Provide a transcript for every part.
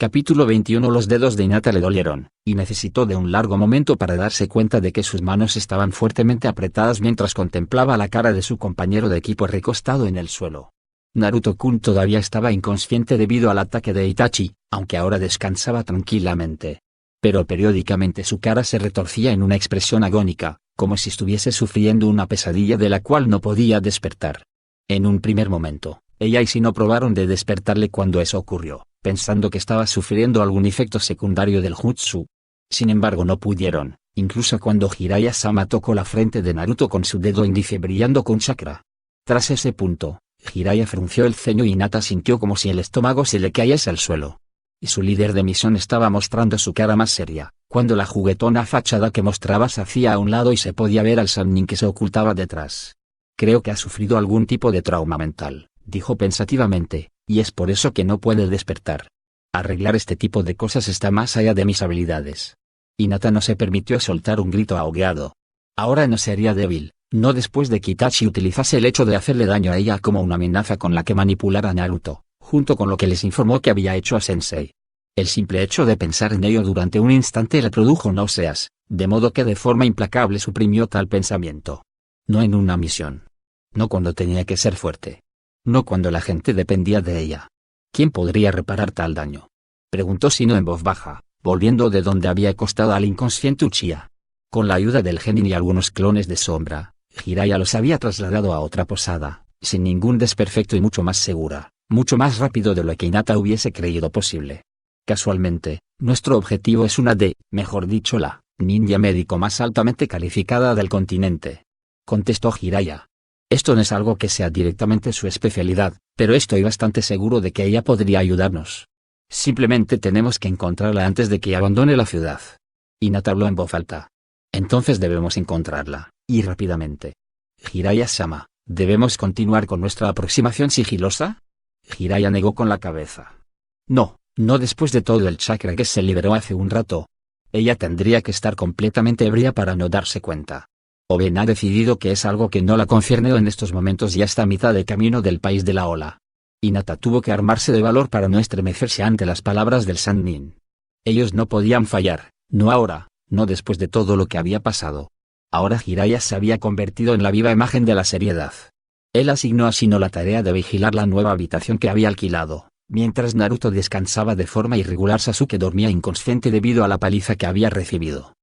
Capítulo 21. Los dedos de Hinata le dolieron, y necesitó de un largo momento para darse cuenta de que sus manos estaban fuertemente apretadas mientras contemplaba la cara de su compañero de equipo recostado en el suelo. Naruto-kun todavía estaba inconsciente debido al ataque de Itachi, aunque ahora descansaba tranquilamente. Pero periódicamente su cara se retorcía en una expresión agónica, como si estuviese sufriendo una pesadilla de la cual no podía despertar. En un primer momento, ella y Shino probaron de despertarle cuando eso ocurrió, pensando que estaba sufriendo algún efecto secundario del jutsu. Sin embargo no pudieron, incluso cuando Jiraiya-sama tocó la frente de Naruto con su dedo índice brillando con chakra. Tras ese punto, Jiraiya frunció el ceño y Hinata sintió como si el estómago se le cayese al suelo. Y su líder de misión estaba mostrando su cara más seria, cuando la juguetona fachada que mostraba se hacía a un lado y se podía ver al Sannin que se ocultaba detrás. Creo que ha sufrido algún tipo de trauma mental, dijo pensativamente, y es por eso que no puede despertar. Arreglar este tipo de cosas está más allá de mis habilidades. Hinata no se permitió soltar un grito ahogado. Ahora no sería débil, no después de que Itachi utilizase el hecho de hacerle daño a ella como una amenaza con la que manipular a Naruto, junto con lo que les informó que había hecho a Sensei. El simple hecho de pensar en ello durante un instante le produjo náuseas, de modo que de forma implacable suprimió tal pensamiento. No en una misión. No cuando tenía que ser fuerte. No cuando la gente dependía de ella. ¿Quién podría reparar tal daño?, preguntó Shino en voz baja, volviendo de donde había acostado al inconsciente Uchiha. Con la ayuda del genin y algunos clones de sombra, Jiraiya los había trasladado a otra posada, sin ningún desperfecto y mucho más segura, mucho más rápido de lo que Hinata hubiese creído posible. Casualmente, nuestro objetivo es una mejor dicho la, ninja médico más altamente calificada del continente, contestó Jiraiya. Esto no es algo que sea directamente su especialidad, pero estoy bastante seguro de que ella podría ayudarnos. Simplemente tenemos que encontrarla antes de que abandone la ciudad. Hinata habló en voz alta. Entonces debemos encontrarla, y rápidamente. Jiraiya-sama, ¿debemos continuar con nuestra aproximación sigilosa? Jiraiya negó con la cabeza. No después de todo el chakra que se liberó hace un rato. Ella tendría que estar completamente ebria para no darse cuenta. O bien ha decidido que es algo que no la concierne o en estos momentos ya está a mitad de camino del país de la ola. Hinata tuvo que armarse de valor para no estremecerse ante las palabras del Sannin. Ellos no podían fallar, no ahora, no después de todo lo que había pasado. Ahora Jiraiya se había convertido en la viva imagen de la seriedad. Él asignó a Shino la tarea de vigilar la nueva habitación que había alquilado, mientras Naruto descansaba de forma irregular. Sasuke dormía inconsciente debido a la paliza que había recibido.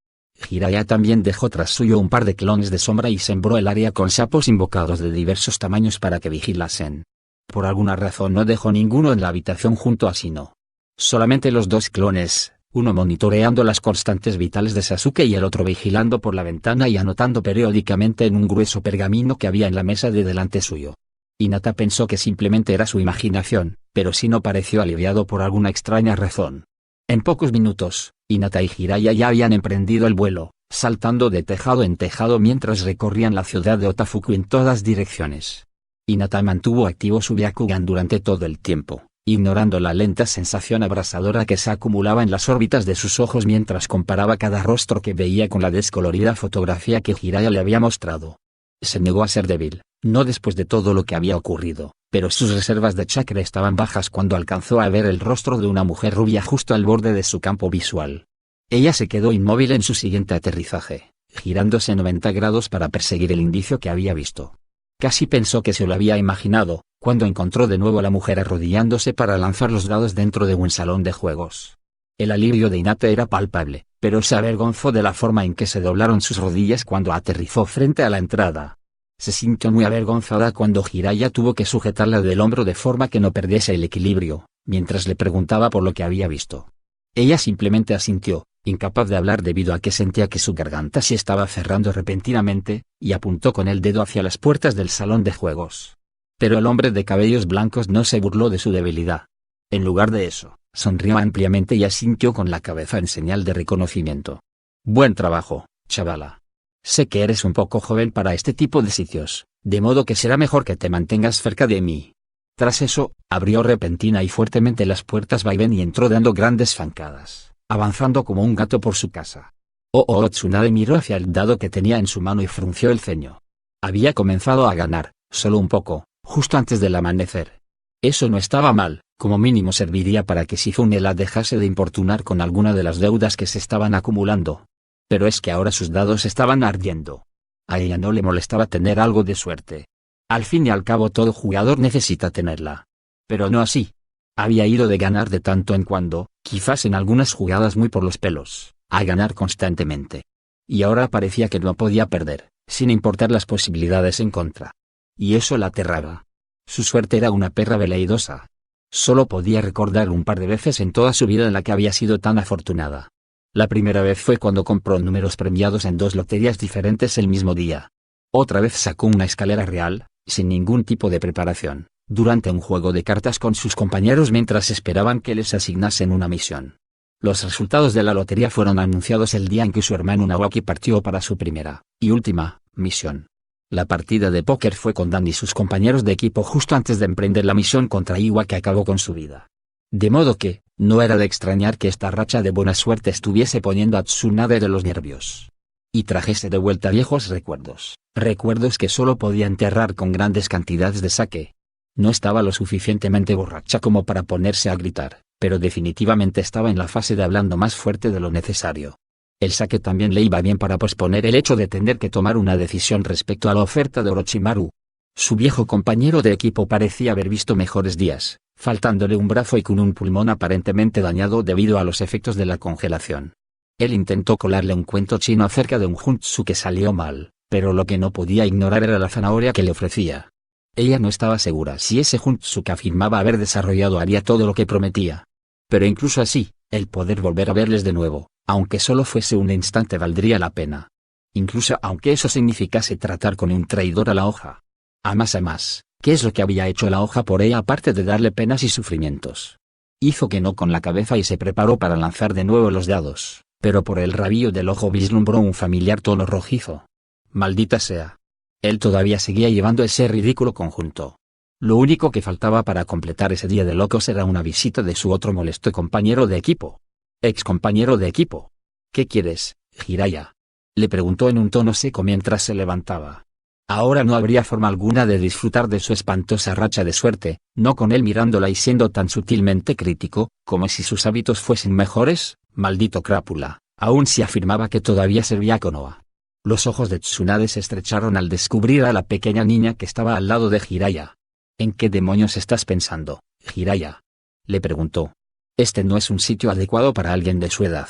Jiraiya también dejó tras suyo un par de clones de sombra y sembró el área con sapos invocados de diversos tamaños para que vigilasen. Por alguna razón no dejó ninguno en la habitación junto a Shino. Solamente los dos clones, uno monitoreando las constantes vitales de Sasuke y el otro vigilando por la ventana y anotando periódicamente en un grueso pergamino que había en la mesa de delante suyo. Hinata pensó que simplemente era su imaginación, pero Shino pareció aliviado por alguna extraña razón. En pocos minutos, Hinata y Jiraiya ya habían emprendido el vuelo, saltando de tejado en tejado mientras recorrían la ciudad de Otafuku en todas direcciones. Hinata mantuvo activo su Byakugan durante todo el tiempo, ignorando la lenta sensación abrasadora que se acumulaba en las órbitas de sus ojos mientras comparaba cada rostro que veía con la descolorida fotografía que Jiraiya le había mostrado. Se negó a ser débil, no después de todo lo que había ocurrido, pero sus reservas de chakra estaban bajas cuando alcanzó a ver el rostro de una mujer rubia justo al borde de su campo visual. Ella se quedó inmóvil en su siguiente aterrizaje, girándose 90 grados para perseguir el indicio que había visto. Casi pensó que se lo había imaginado, cuando encontró de nuevo a la mujer arrodillándose para lanzar los dados dentro de un salón de juegos. El alivio de Hinata era palpable, pero se avergonzó de la forma en que se doblaron sus rodillas cuando aterrizó frente a la entrada. Se sintió muy avergonzada cuando Jiraiya tuvo que sujetarla del hombro de forma que no perdiese el equilibrio, mientras le preguntaba por lo que había visto. Ella simplemente asintió, incapaz de hablar debido a que sentía que su garganta se estaba cerrando repentinamente, y apuntó con el dedo hacia las puertas del salón de juegos. Pero el hombre de cabellos blancos no se burló de su debilidad. En lugar de eso, sonrió ampliamente y asintió con la cabeza en señal de reconocimiento. Buen trabajo, chavala. Sé que eres un poco joven para este tipo de sitios, de modo que será mejor que te mantengas cerca de mí. Tras eso, abrió repentina y fuertemente las puertas vaivén y entró dando grandes zancadas, avanzando como un gato por su casa. Tsunade miró hacia el dado que tenía en su mano y frunció el ceño. Había comenzado a ganar, solo un poco, justo antes del amanecer. Eso no estaba mal, Como mínimo serviría para que Shifune la dejase de importunar con alguna de las deudas que se estaban acumulando. Pero es que ahora sus dados estaban ardiendo. A ella no le molestaba tener algo de suerte. Al fin y al cabo todo jugador necesita tenerla. Pero no así. Había ido de ganar de tanto en cuando, quizás en algunas jugadas muy por los pelos, a ganar constantemente. Y ahora parecía que no podía perder, sin importar las posibilidades en contra. Y eso la aterraba. Su suerte era una perra veleidosa. Solo podía recordar un par de veces en toda su vida en la que había sido tan afortunada. La primera vez fue cuando compró números premiados en 2 loterías diferentes el mismo día. Otra vez sacó una escalera real, sin ningún tipo de preparación, durante un juego de cartas con sus compañeros mientras esperaban que les asignasen una misión. Los resultados de la lotería fueron anunciados el día en que su hermano Nawaki partió para su primera, y última, misión. La partida de póker fue con Dan y sus compañeros de equipo justo antes de emprender la misión contra Iwa que acabó con su vida. De modo que, no era de extrañar que esta racha de buena suerte estuviese poniendo a Tsunade de los nervios. Y trajese de vuelta viejos recuerdos, recuerdos que solo podía enterrar con grandes cantidades de sake. No estaba lo suficientemente borracha como para ponerse a gritar, pero definitivamente estaba en la fase de hablando más fuerte de lo necesario. El sake también le iba bien para posponer el hecho de tener que tomar una decisión respecto a la oferta de Orochimaru. Su viejo compañero de equipo parecía haber visto mejores días, faltándole un brazo y con un pulmón aparentemente dañado debido a los efectos de la congelación. Él intentó colarle un cuento chino acerca de un jutsu que salió mal, pero lo que no podía ignorar era la zanahoria que le ofrecía. Ella no estaba segura si ese jutsu que afirmaba haber desarrollado haría todo lo que prometía. Pero incluso así, el poder volver a verles de nuevo, aunque solo fuese un instante, valdría la pena. Incluso aunque eso significase tratar con un traidor a la hoja. A más, ¿qué es lo que había hecho la hoja por ella aparte de darle penas y sufrimientos? Hizo que no con la cabeza y se preparó para lanzar de nuevo los dados, pero por el rabillo del ojo vislumbró un familiar tono rojizo. Maldita sea. Él todavía seguía llevando ese ridículo conjunto. Lo único que faltaba para completar ese día de locos era una visita de su otro molesto compañero de equipo. Ex compañero de equipo. ¿Qué quieres, Jiraiya? Le preguntó en un tono seco mientras se levantaba. Ahora no habría forma alguna de disfrutar de su espantosa racha de suerte, no con él mirándola y siendo tan sutilmente crítico, como si sus hábitos fuesen mejores. Maldito crápula, aún si afirmaba que todavía servía a Konoha. Los ojos de Tsunade se estrecharon al descubrir a la pequeña niña que estaba al lado de Jiraiya. ¿En qué demonios estás pensando, Jiraiya? Le preguntó. Este no es un sitio adecuado para alguien de su edad.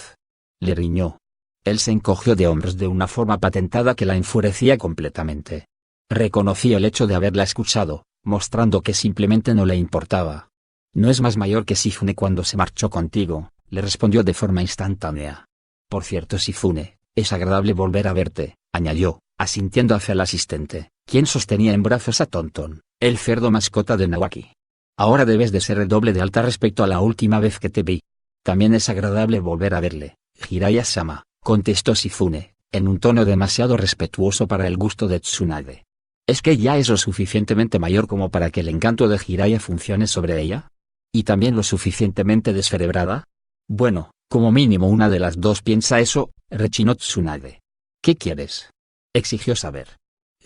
Le riñó. Él se encogió de hombros de una forma patentada que la enfurecía completamente. Reconoció el hecho de haberla escuchado, mostrando que simplemente no le importaba. No es más mayor que Shifune cuando se marchó contigo, le respondió de forma instantánea. Por cierto, Shifune, es agradable volver a verte, añadió, asintiendo hacia el asistente, quien sostenía en brazos a Tonton, el cerdo mascota de Nawaki. Ahora debes de ser el doble de alta respecto a la última vez que te vi. También es agradable volver a verle, Jiraiya-sama, contestó Shifune, en un tono demasiado respetuoso para el gusto de Tsunade. ¿Es que ya es lo suficientemente mayor como para que el encanto de Jiraiya funcione sobre ella? ¿Y también lo suficientemente descerebrada? Bueno, como mínimo una de las dos piensa eso, rechinó Tsunade. ¿Qué quieres? Exigió saber.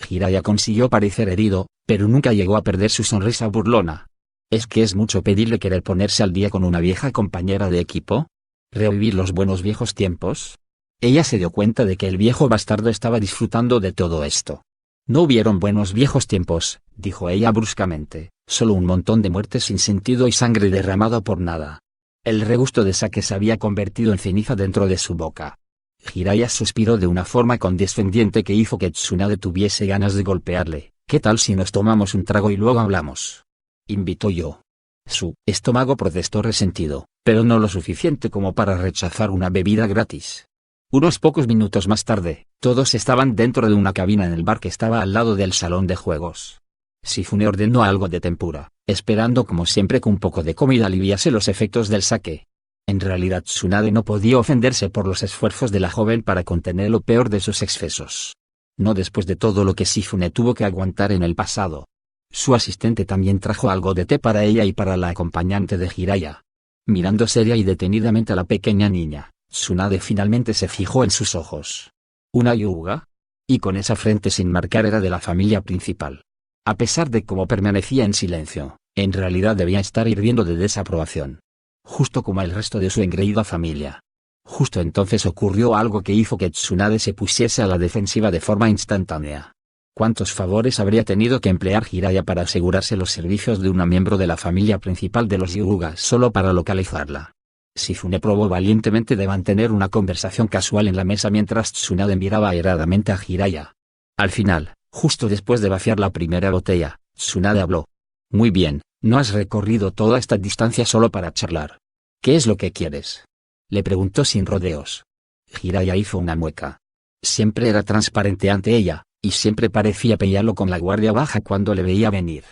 Jiraiya consiguió parecer herido, pero nunca llegó a perder su sonrisa burlona. ¿Es que es mucho pedirle querer ponerse al día con una vieja compañera de equipo? ¿Revivir los buenos viejos tiempos? Ella se dio cuenta de que el viejo bastardo estaba disfrutando de todo esto. No hubieron buenos viejos tiempos, dijo ella bruscamente, solo un montón de muertes sin sentido y sangre derramada por nada. El regusto de sake se había convertido en ceniza dentro de su boca. Jiraiya suspiró de una forma condescendiente que hizo que Tsunade tuviese ganas de golpearle. ¿Qué tal si nos tomamos un trago y luego hablamos? Invitó yo. Su estómago protestó resentido, pero no lo suficiente como para rechazar una bebida gratis. Unos pocos minutos más tarde, todos estaban dentro de una cabina en el bar que estaba al lado del salón de juegos. Shifune ordenó algo de tempura, esperando como siempre que un poco de comida aliviase los efectos del sake. En realidad Tsunade no podía ofenderse por los esfuerzos de la joven para contener lo peor de sus excesos. No después de todo lo que Shifune tuvo que aguantar en el pasado. Su asistente también trajo algo de té para ella y para la acompañante de Jiraiya. Mirando seria y detenidamente a la pequeña niña, Tsunade finalmente se fijó en sus ojos. ¿Una Hyuga? Y con esa frente sin marcar era de la familia principal. A pesar de cómo permanecía en silencio, En realidad debía estar hirviendo de desaprobación. Justo como el resto de su engreída familia. Justo entonces ocurrió algo que hizo que Tsunade se pusiese a la defensiva de forma instantánea. ¿Cuántos favores habría tenido que emplear Jiraiya para asegurarse los servicios de una miembro de la familia principal de los Hyuga solo para localizarla? Shizune probó valientemente de mantener una conversación casual en la mesa mientras Tsunade miraba airadamente a Jiraiya. Al final, justo después de vaciar la primera botella, Tsunade habló. Muy bien, no has recorrido toda esta distancia solo para charlar. ¿Qué es lo que quieres? Le preguntó sin rodeos. Jiraiya hizo una mueca. Siempre era transparente ante ella, y siempre parecía pelearlo con la guardia baja cuando le veía venir.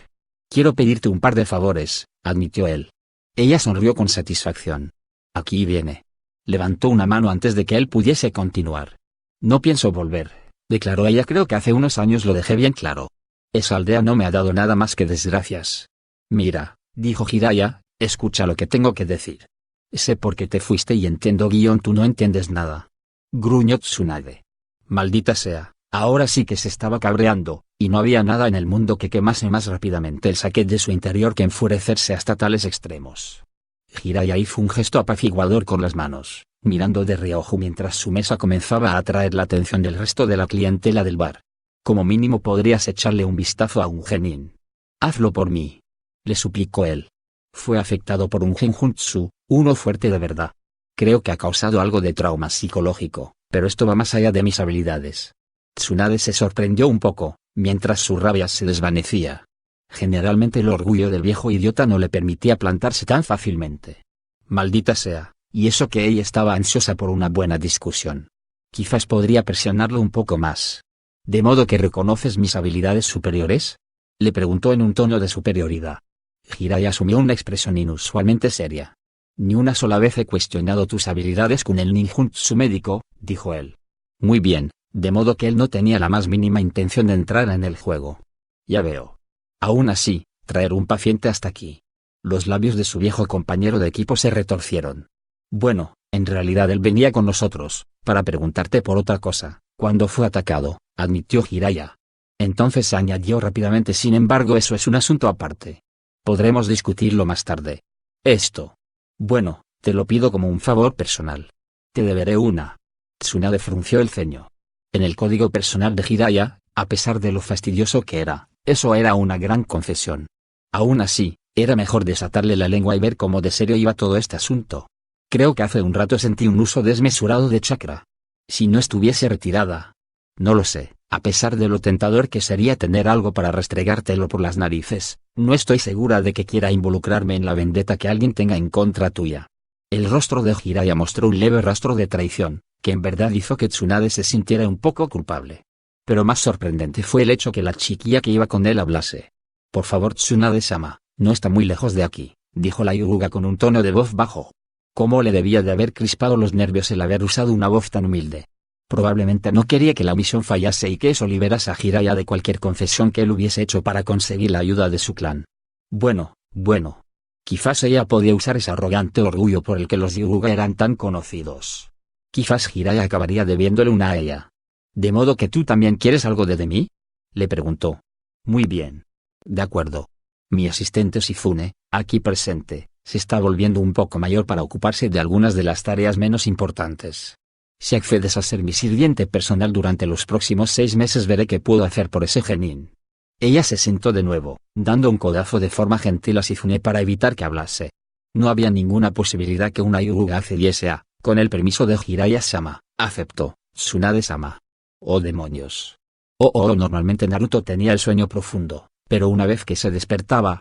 Quiero pedirte un par de favores, admitió él. Ella sonrió con satisfacción. Aquí viene. Levantó una mano antes de que él pudiese continuar. No pienso volver, declaró ella. Creo que hace unos años lo dejé bien claro. Esa aldea no me ha dado nada más que desgracias. Mira, dijo Jiraiya, escucha lo que tengo que decir. Sé por qué te fuiste y entiendo tú no entiendes nada. Gruñó Tsunade. Maldita sea, ahora sí que se estaba cabreando, y no había nada en el mundo que quemase más rápidamente el saque de su interior que enfurecerse hasta tales extremos. Jiraiya hizo un gesto apaciguador con las manos, mirando de reojo mientras su mesa comenzaba a atraer la atención del resto de la clientela del bar. Como mínimo podrías echarle un vistazo a un genin. Hazlo por mí. Le suplicó él. Fue afectado por un genjutsu, uno fuerte de verdad. Creo que ha causado algo de trauma psicológico, pero esto va más allá de mis habilidades. Tsunade se sorprendió un poco, mientras su rabia se desvanecía. Generalmente el orgullo del viejo idiota no le permitía plantarse tan fácilmente. Maldita sea, y eso que ella estaba ansiosa por una buena discusión. Quizás podría presionarlo un poco más. ¿De modo que reconoces mis habilidades superiores? Le preguntó en un tono de superioridad. Jiraiya asumió una expresión inusualmente seria. Ni una sola vez he cuestionado tus habilidades con el ninjutsu médico, dijo él. Muy bien, de modo que él no tenía la más mínima intención de entrar en el juego. Ya veo. Aún así, traer un paciente hasta aquí. Los labios de su viejo compañero de equipo se retorcieron. Bueno, en realidad él venía con nosotros, para preguntarte por otra cosa, cuando fue atacado, admitió Jiraiya. Entonces se añadió rápidamente: sin embargo, eso es un asunto aparte. Podremos discutirlo más tarde. Esto. Bueno, te lo pido como un favor personal. Te deberé una. Tsunade frunció el ceño. En el código personal de Jiraiya, a pesar de lo fastidioso que era, eso era una gran concesión. Aún así, era mejor desatarle la lengua y ver cómo de serio iba todo este asunto. Creo que hace un rato sentí un uso desmesurado de chakra. Si no estuviese retirada. No lo sé, a pesar de lo tentador que sería tener algo para restregártelo por las narices, no estoy segura de que quiera involucrarme en la vendetta que alguien tenga en contra tuya. El rostro de Jiraiya mostró un leve rastro de traición, que en verdad hizo que Tsunade se sintiera un poco culpable. Pero más sorprendente fue el hecho que la chiquilla que iba con él hablase. Por favor, Tsunade-sama, no está muy lejos de aquí, dijo la Hyuga con un tono de voz bajo. ¿Cómo le debía de haber crispado los nervios el haber usado una voz tan humilde? Probablemente no quería que la misión fallase y que eso liberase a Jiraiya de cualquier concesión que él hubiese hecho para conseguir la ayuda de su clan. Bueno. Quizás ella podía usar ese arrogante orgullo por el que los Hyuga eran tan conocidos. Quizás Jiraiya acabaría debiéndole una a ella. ¿De modo que tú también quieres algo de mí? Le preguntó. Muy bien. De acuerdo. Mi asistente Shizune, aquí presente, se está volviendo un poco mayor para ocuparse de algunas de las tareas menos importantes. Si accedes a ser mi sirviente personal durante los próximos 6 meses, veré qué puedo hacer por ese genin. Ella se sentó de nuevo, dando un codazo de forma gentil a Shizune para evitar que hablase. No había ninguna posibilidad que una Hyuga accediese a, con el permiso de Jiraiya-sama, aceptó, Tsunade-sama. Oh demonios. Normalmente Naruto tenía el sueño profundo, pero una vez que se despertaba.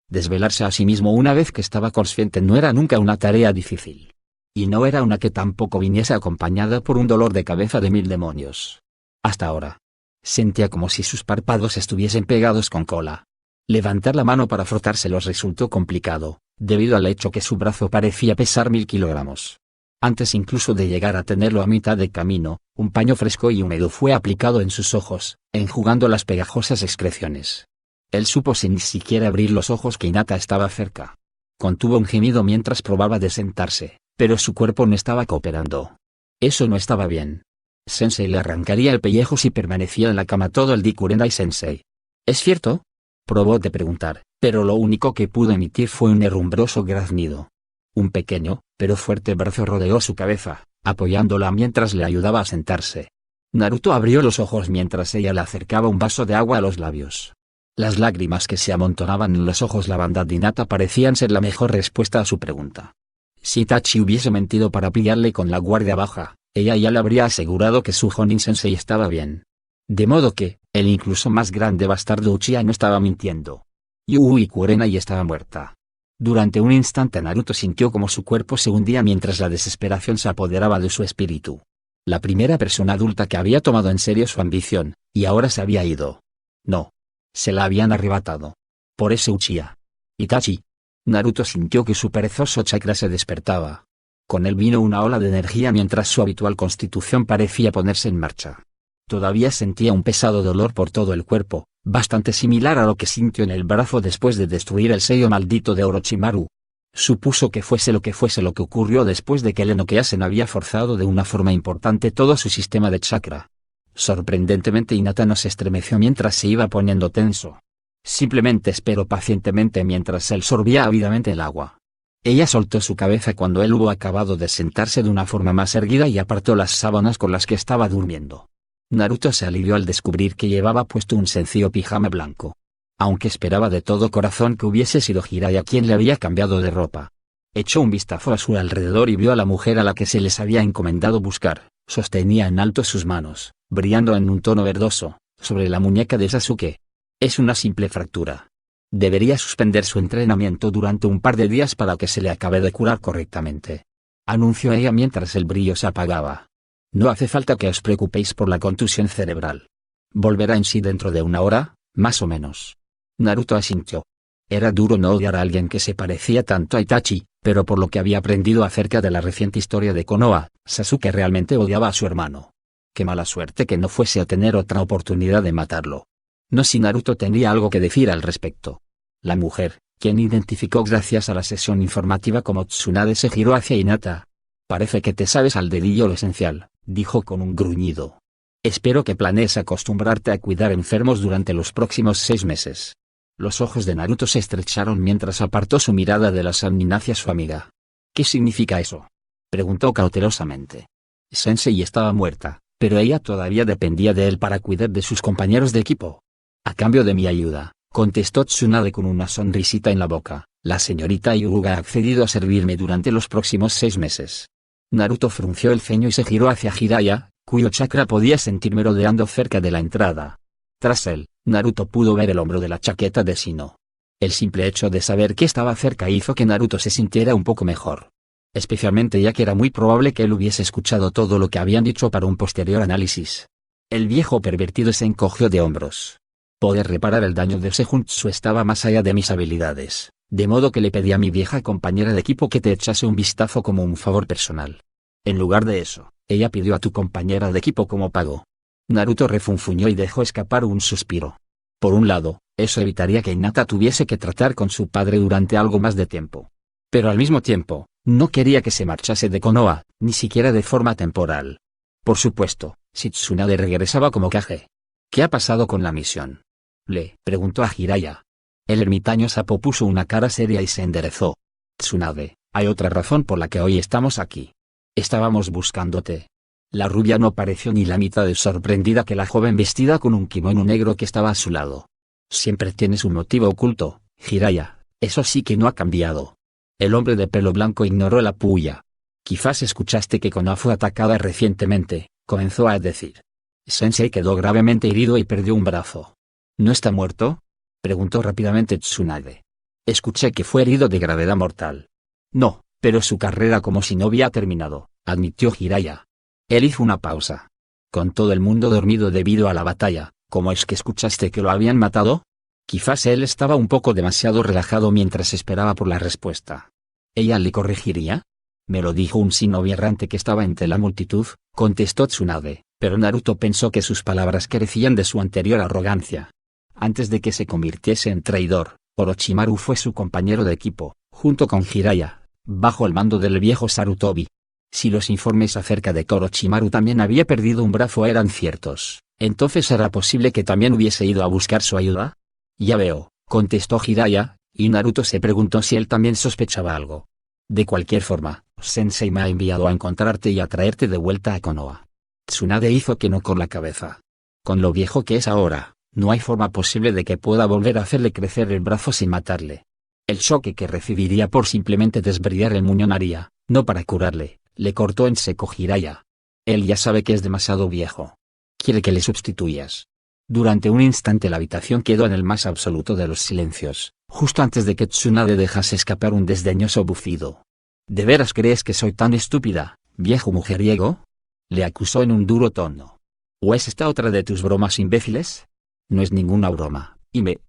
Desvelarse a sí mismo una vez que estaba consciente no era nunca una tarea difícil. Y no era una que tampoco viniese acompañada por un dolor de cabeza de 1000 demonios. Hasta ahora. Sentía como si sus párpados estuviesen pegados con cola. Levantar la mano para frotárselos resultó complicado, debido al hecho que su brazo parecía pesar 1000 kilogramos. Antes incluso de llegar a tenerlo a mitad de camino, un paño fresco y húmedo fue aplicado en sus ojos, enjugando las pegajosas excreciones. Él supo sin ni siquiera abrir los ojos que Hinata estaba cerca. Contuvo un gemido mientras probaba de sentarse, pero su cuerpo no estaba cooperando. Eso no estaba bien. Sensei le arrancaría el pellejo si permanecía en la cama todo el día. Kurenai Sensei. ¿Es cierto? Probó de preguntar, pero lo único que pudo emitir fue un herrumbroso graznido. Un pequeño, pero fuerte brazo rodeó su cabeza, apoyándola mientras le ayudaba a sentarse. Naruto abrió los ojos mientras ella le acercaba un vaso de agua a los labios. Las lágrimas que se amontonaban en los ojos lavanda de Hinata parecían ser la mejor respuesta a su pregunta. Si Itachi hubiese mentido para pillarle con la guardia baja, ella ya le habría asegurado que su Jonin Sensei estaba bien. De modo que, el incluso más grande bastardo Uchiha no estaba mintiendo. Yui Kurenai estaba muerta. Durante un instante Naruto sintió como su cuerpo se hundía mientras la desesperación se apoderaba de su espíritu. La primera persona adulta que había tomado en serio su ambición, y ahora se había ido. No. Se la habían arrebatado. Por ese Uchiha. Itachi. Naruto sintió que su perezoso chakra se despertaba. Con él vino una ola de energía mientras su habitual constitución parecía ponerse en marcha. Todavía sentía un pesado dolor por todo el cuerpo, bastante similar a lo que sintió en el brazo después de destruir el sello maldito de Orochimaru. Supuso que fuese lo que ocurrió después de que el Enochiasen había forzado de una forma importante todo su sistema de chakra. Sorprendentemente Hinata no se estremeció mientras se iba poniendo tenso. Simplemente esperó pacientemente mientras él sorbía ávidamente el agua. Ella soltó su cabeza cuando él hubo acabado de sentarse de una forma más erguida y apartó las sábanas con las que estaba durmiendo. Naruto se alivió al descubrir que llevaba puesto un sencillo pijama blanco. Aunque esperaba de todo corazón que hubiese sido Jiraiya quien le había cambiado de ropa. Echó un vistazo a su alrededor y vio a la mujer a la que se les había encomendado buscar. Sostenía en alto sus manos, brillando en un tono verdoso, sobre la muñeca de Sasuke. Es una simple fractura. Debería suspender su entrenamiento durante un par de días para que se le acabe de curar correctamente. Anunció ella mientras el brillo se apagaba. No hace falta que os preocupéis por la contusión cerebral. Volverá en sí dentro de una hora, más o menos. Naruto asintió. Era duro no odiar a alguien que se parecía tanto a Itachi, pero por lo que había aprendido acerca de la reciente historia de Konoha, Sasuke realmente odiaba a su hermano. Qué mala suerte que no fuese a tener otra oportunidad de matarlo. No si Naruto tendría algo que decir al respecto. La mujer, quien identificó gracias a la sesión informativa como Tsunade, se giró hacia Hinata. Parece que te sabes al dedillo lo esencial, dijo con un gruñido. Espero que planees acostumbrarte a cuidar enfermos durante los próximos 6 meses. Los ojos de Naruto se estrecharon mientras apartó su mirada de la Sannin hacia su amiga. ¿Qué significa eso?, preguntó cautelosamente. Sensei estaba muerta, pero ella todavía dependía de él para cuidar de sus compañeros de equipo. A cambio de mi ayuda, contestó Tsunade con una sonrisita en la boca, la señorita Hyuga ha accedido a servirme durante los próximos 6 meses. Naruto frunció el ceño y se giró hacia Jiraiya, cuyo chakra podía sentir merodeando cerca de la entrada. Tras él, Naruto pudo ver el hombro de la chaqueta de Shino. El simple hecho de saber que estaba cerca hizo que Naruto se sintiera un poco mejor. Especialmente ya que era muy probable que él hubiese escuchado todo lo que habían dicho para un posterior análisis. El viejo pervertido se encogió de hombros. Poder reparar el daño de Sejutsu estaba más allá de mis habilidades, de modo que le pedí a mi vieja compañera de equipo que te echase un vistazo como un favor personal. En lugar de eso, ella pidió a tu compañera de equipo como pago. Naruto refunfuñó y dejó escapar un suspiro. Por un lado, eso evitaría que Hinata tuviese que tratar con su padre durante algo más de tiempo. Pero al mismo tiempo, no quería que se marchase de Konoha, ni siquiera de forma temporal. Por supuesto, si Tsunade regresaba como Kage. ¿Qué ha pasado con la misión?, le preguntó a Jiraiya. El ermitaño sapo puso una cara seria y se enderezó. Tsunade, hay otra razón por la que hoy estamos aquí. Estábamos buscándote. La rubia no pareció ni la mitad de sorprendida que la joven vestida con un kimono negro que estaba a su lado. Siempre tienes un motivo oculto, Jiraiya, eso sí que no ha cambiado. El hombre de pelo blanco ignoró la puya. Quizás escuchaste que Konoha fue atacada recientemente, comenzó a decir. Sensei quedó gravemente herido y perdió un brazo. ¿No está muerto?, preguntó rápidamente Tsunade. Escuché que fue herido de gravedad mortal. No, pero su carrera como shinobi ha terminado, admitió Jiraiya. Él hizo una pausa. Con todo el mundo dormido debido a la batalla, ¿cómo es que escuchaste que lo habían matado? Quizás él estaba un poco demasiado relajado mientras esperaba por la respuesta. ¿Ella le corregiría? Me lo dijo un shinobi errante que estaba entre la multitud, contestó Tsunade, pero Naruto pensó que sus palabras carecían de su anterior arrogancia. Antes de que se convirtiese en traidor, Orochimaru fue su compañero de equipo, junto con Jiraiya, bajo el mando del viejo Sarutobi. Si los informes acerca de que Orochimaru también había perdido un brazo eran ciertos, entonces ¿era posible que también hubiese ido a buscar su ayuda? Ya veo, contestó Jiraiya, y Naruto se preguntó si él también sospechaba algo. De cualquier forma, Sensei me ha enviado a encontrarte y a traerte de vuelta a Konoha. Tsunade hizo que no con la cabeza. Con lo viejo que es ahora, no hay forma posible de que pueda volver a hacerle crecer el brazo sin matarle. El choque que recibiría por simplemente desbridar el muñón haría, no para curarle, le cortó en seco Jiraiya. Él ya sabe que es demasiado viejo. Quiere que le sustituyas. Durante un instante la habitación quedó en el más absoluto de los silencios, justo antes de que Tsunade dejase escapar un desdeñoso bufido. ¿De veras crees que soy tan estúpida, viejo mujeriego? Le acusó en un duro tono. ¿O es esta otra de tus bromas imbéciles? No es ninguna broma,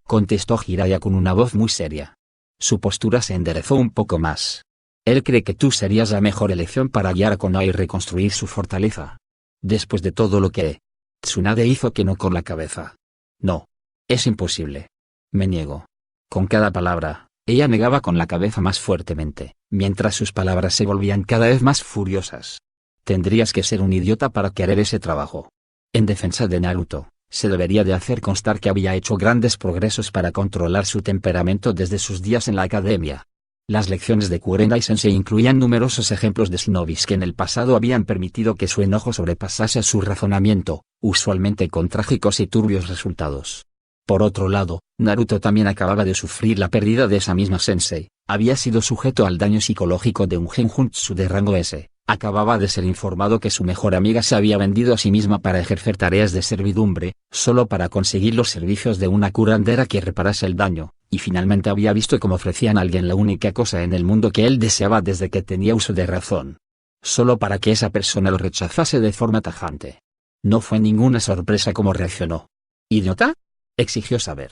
contestó Jiraiya con una voz muy seria. Su postura se enderezó un poco más. Él cree que tú serías la mejor elección para guiar a Konoha y reconstruir su fortaleza. Después de todo lo que... Tsunade hizo que no con la cabeza. No. Es imposible. Me niego. Con cada palabra, ella negaba con la cabeza más fuertemente, mientras sus palabras se volvían cada vez más furiosas. Tendrías que ser un idiota para querer ese trabajo. En defensa de Naruto, se debería de hacer constar que había hecho grandes progresos para controlar su temperamento desde sus días en la academia. Las lecciones de Kurenai-sensei incluían numerosos ejemplos de shinobis que en el pasado habían permitido que su enojo sobrepasase a su razonamiento, usualmente con trágicos y turbios resultados. Por otro lado, Naruto también acababa de sufrir la pérdida de esa misma sensei, había sido sujeto al daño psicológico de un genjutsu de rango S, acababa de ser informado que su mejor amiga se había vendido a sí misma para ejercer tareas de servidumbre, solo para conseguir los servicios de una curandera que reparase el daño, y finalmente había visto cómo ofrecían a alguien la única cosa en el mundo que él deseaba desde que tenía uso de razón. Solo para que esa persona lo rechazase de forma tajante. No fue ninguna sorpresa cómo reaccionó. ¿Idiota?, exigió saber.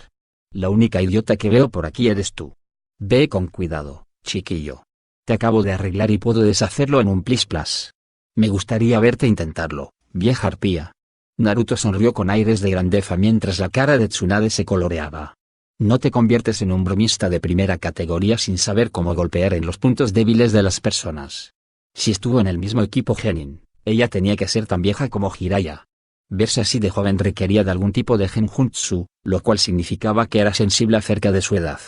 La única idiota que veo por aquí eres tú. Ve con cuidado, chiquillo. Te acabo de arreglar y puedo deshacerlo en un plis-plas. Me gustaría verte intentarlo, vieja arpía. Naruto sonrió con aires de grandeza mientras la cara de Tsunade se coloreaba. No te conviertes en un bromista de primera categoría sin saber cómo golpear en los puntos débiles de las personas. Si estuvo en el mismo equipo Genin, ella tenía que ser tan vieja como Jiraiya. Verse así de joven requería de algún tipo de genjutsu, lo cual significaba que era sensible acerca de su edad.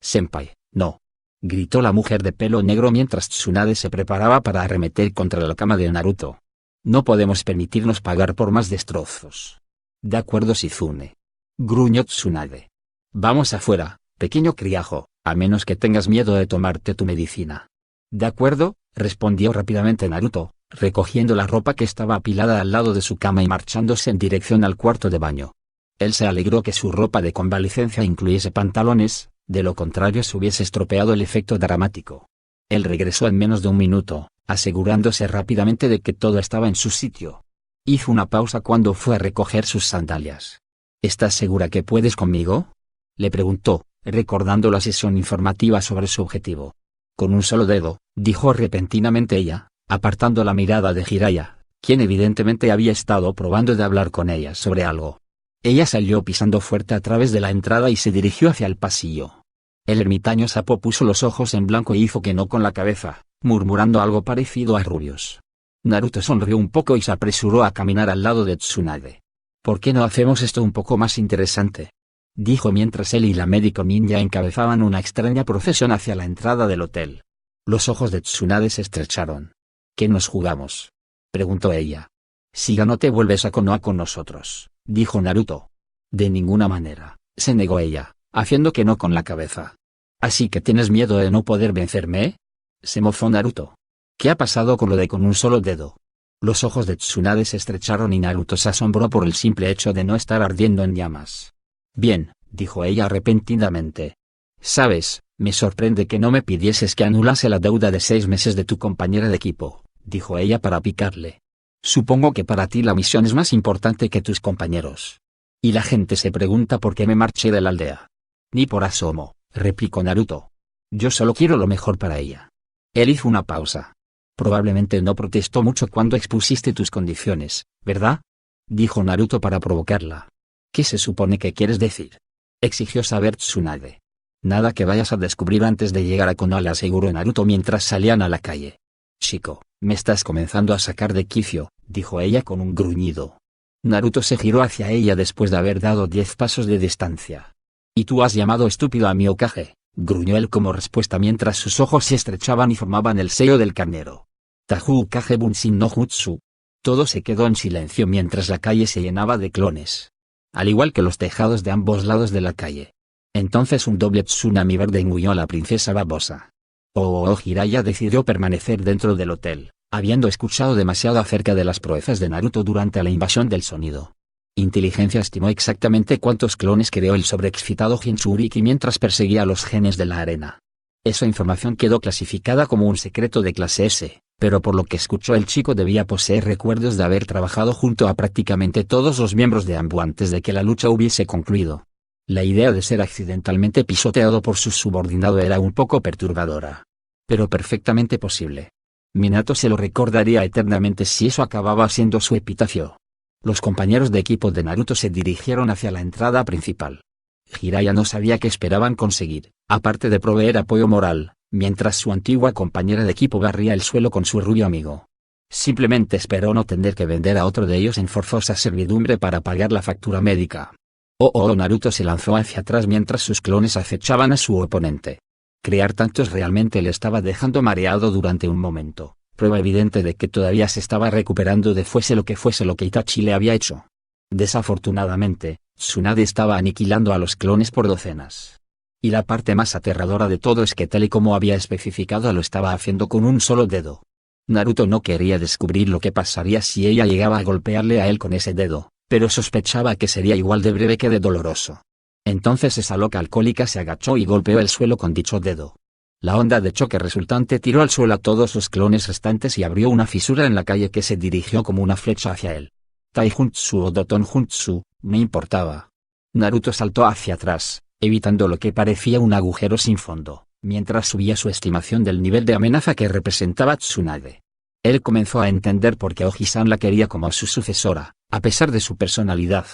Senpai, no. Gritó la mujer de pelo negro mientras Tsunade se preparaba para arremeter contra la cama de Naruto. No podemos permitirnos pagar por más destrozos. De acuerdo, Shizune. Gruñó Tsunade. Vamos afuera, pequeño criajo, a menos que tengas miedo de tomarte tu medicina. De acuerdo, respondió rápidamente Naruto, recogiendo la ropa que estaba apilada al lado de su cama y marchándose en dirección al cuarto de baño. Él se alegró que su ropa de convalecencia incluyese pantalones, de lo contrario se hubiese estropeado el efecto dramático. Él regresó en menos de un minuto, asegurándose rápidamente de que todo estaba en su sitio. Hizo una pausa cuando fue a recoger sus sandalias. ¿Estás segura que puedes conmigo?, le preguntó, recordando la sesión informativa sobre su objetivo. Con un solo dedo, dijo repentinamente ella, apartando la mirada de Jiraiya, quien evidentemente había estado probando de hablar con ella sobre algo. Ella salió pisando fuerte a través de la entrada y se dirigió hacia el pasillo. El ermitaño sapo puso los ojos en blanco y hizo que no con la cabeza, murmurando algo parecido a rubios. Naruto sonrió un poco y se apresuró a caminar al lado de Tsunade. ¿Por qué no hacemos esto un poco más interesante?, dijo mientras él y la médico ninja encabezaban una extraña procesión hacia la entrada del hotel. Los ojos de Tsunade se estrecharon. ¿Qué nos jugamos?, preguntó ella. Si no te vuelves a Konoha con nosotros, dijo Naruto. De ninguna manera, se negó ella, haciendo que no con la cabeza. ¿Así que tienes miedo de no poder vencerme?, se mofó Naruto. ¿Qué ha pasado con lo de con un solo dedo? Los ojos de Tsunade se estrecharon y Naruto se asombró por el simple hecho de no estar ardiendo en llamas. Bien, dijo ella repentinamente. Sabes, me sorprende que no me pidieses que anulase la deuda de 6 meses de tu compañera de equipo, dijo ella para picarle. Supongo que para ti la misión es más importante que tus compañeros. Y la gente se pregunta por qué me marché de la aldea. Ni por asomo, replicó Naruto. Yo solo quiero lo mejor para ella. Él hizo una pausa. Probablemente no protestó mucho cuando expusiste tus condiciones, ¿verdad?, dijo Naruto para provocarla. ¿Qué se supone que quieres decir?, exigió saber Tsunade. Nada que vayas a descubrir antes de llegar a Konoha, le aseguró Naruto mientras salían a la calle. Chico, me estás comenzando a sacar de quicio, dijo ella con un gruñido. Naruto se giró hacia ella después de haber dado 10 pasos de distancia. ¿Y tú has llamado estúpido a mi Hokage?, gruñó él como respuesta mientras sus ojos se estrechaban y formaban el sello del carnero. Tahu Hokage Bunshin no Jutsu. Todo se quedó en silencio mientras la calle se llenaba de clones. Al igual que los tejados de ambos lados de la calle. Entonces un doble tsunami verde engulló a la princesa babosa. Jiraiya decidió permanecer dentro del hotel, habiendo escuchado demasiado acerca de las proezas de Naruto durante la invasión del sonido. Inteligencia estimó exactamente cuántos clones creó el sobreexcitado Jinchuriki mientras perseguía a los genes de la arena. Esa información quedó clasificada como un secreto de clase S, pero por lo que escuchó el chico debía poseer recuerdos de haber trabajado junto a prácticamente todos los miembros de ANBU antes de que la lucha hubiese concluido. La idea de ser accidentalmente pisoteado por su subordinado era un poco perturbadora. Pero perfectamente posible. Minato se lo recordaría eternamente si eso acababa siendo su epitafio. Los compañeros de equipo de Naruto se dirigieron hacia la entrada principal. Jiraiya no sabía qué esperaban conseguir, aparte de proveer apoyo moral, mientras su antigua compañera de equipo barría el suelo con su rubio amigo. Simplemente esperó no tener que vender a otro de ellos en forzosa servidumbre para pagar la factura médica. Naruto se lanzó hacia atrás mientras sus clones acechaban a su oponente. Crear tantos realmente le estaba dejando mareado durante un momento, prueba evidente de que todavía se estaba recuperando de fuese lo que Itachi le había hecho. Desafortunadamente, Tsunade estaba aniquilando a los clones por docenas. Y la parte más aterradora de todo es que tal y como había especificado lo estaba haciendo con un solo dedo. Naruto no quería descubrir lo que pasaría si ella llegaba a golpearle a él con ese dedo, pero sospechaba que sería igual de breve que de doloroso. Entonces esa loca alcohólica se agachó y golpeó el suelo con dicho dedo. La onda de choque resultante tiró al suelo a todos los clones restantes y abrió una fisura en la calle que se dirigió como una flecha hacia él. Taijutsu o Dotonjutsu, no importaba. Naruto saltó hacia atrás, evitando lo que parecía un agujero sin fondo, mientras subía su estimación del nivel de amenaza que representaba Tsunade. Él comenzó a entender por qué Oji-san la quería como su sucesora, a pesar de su personalidad.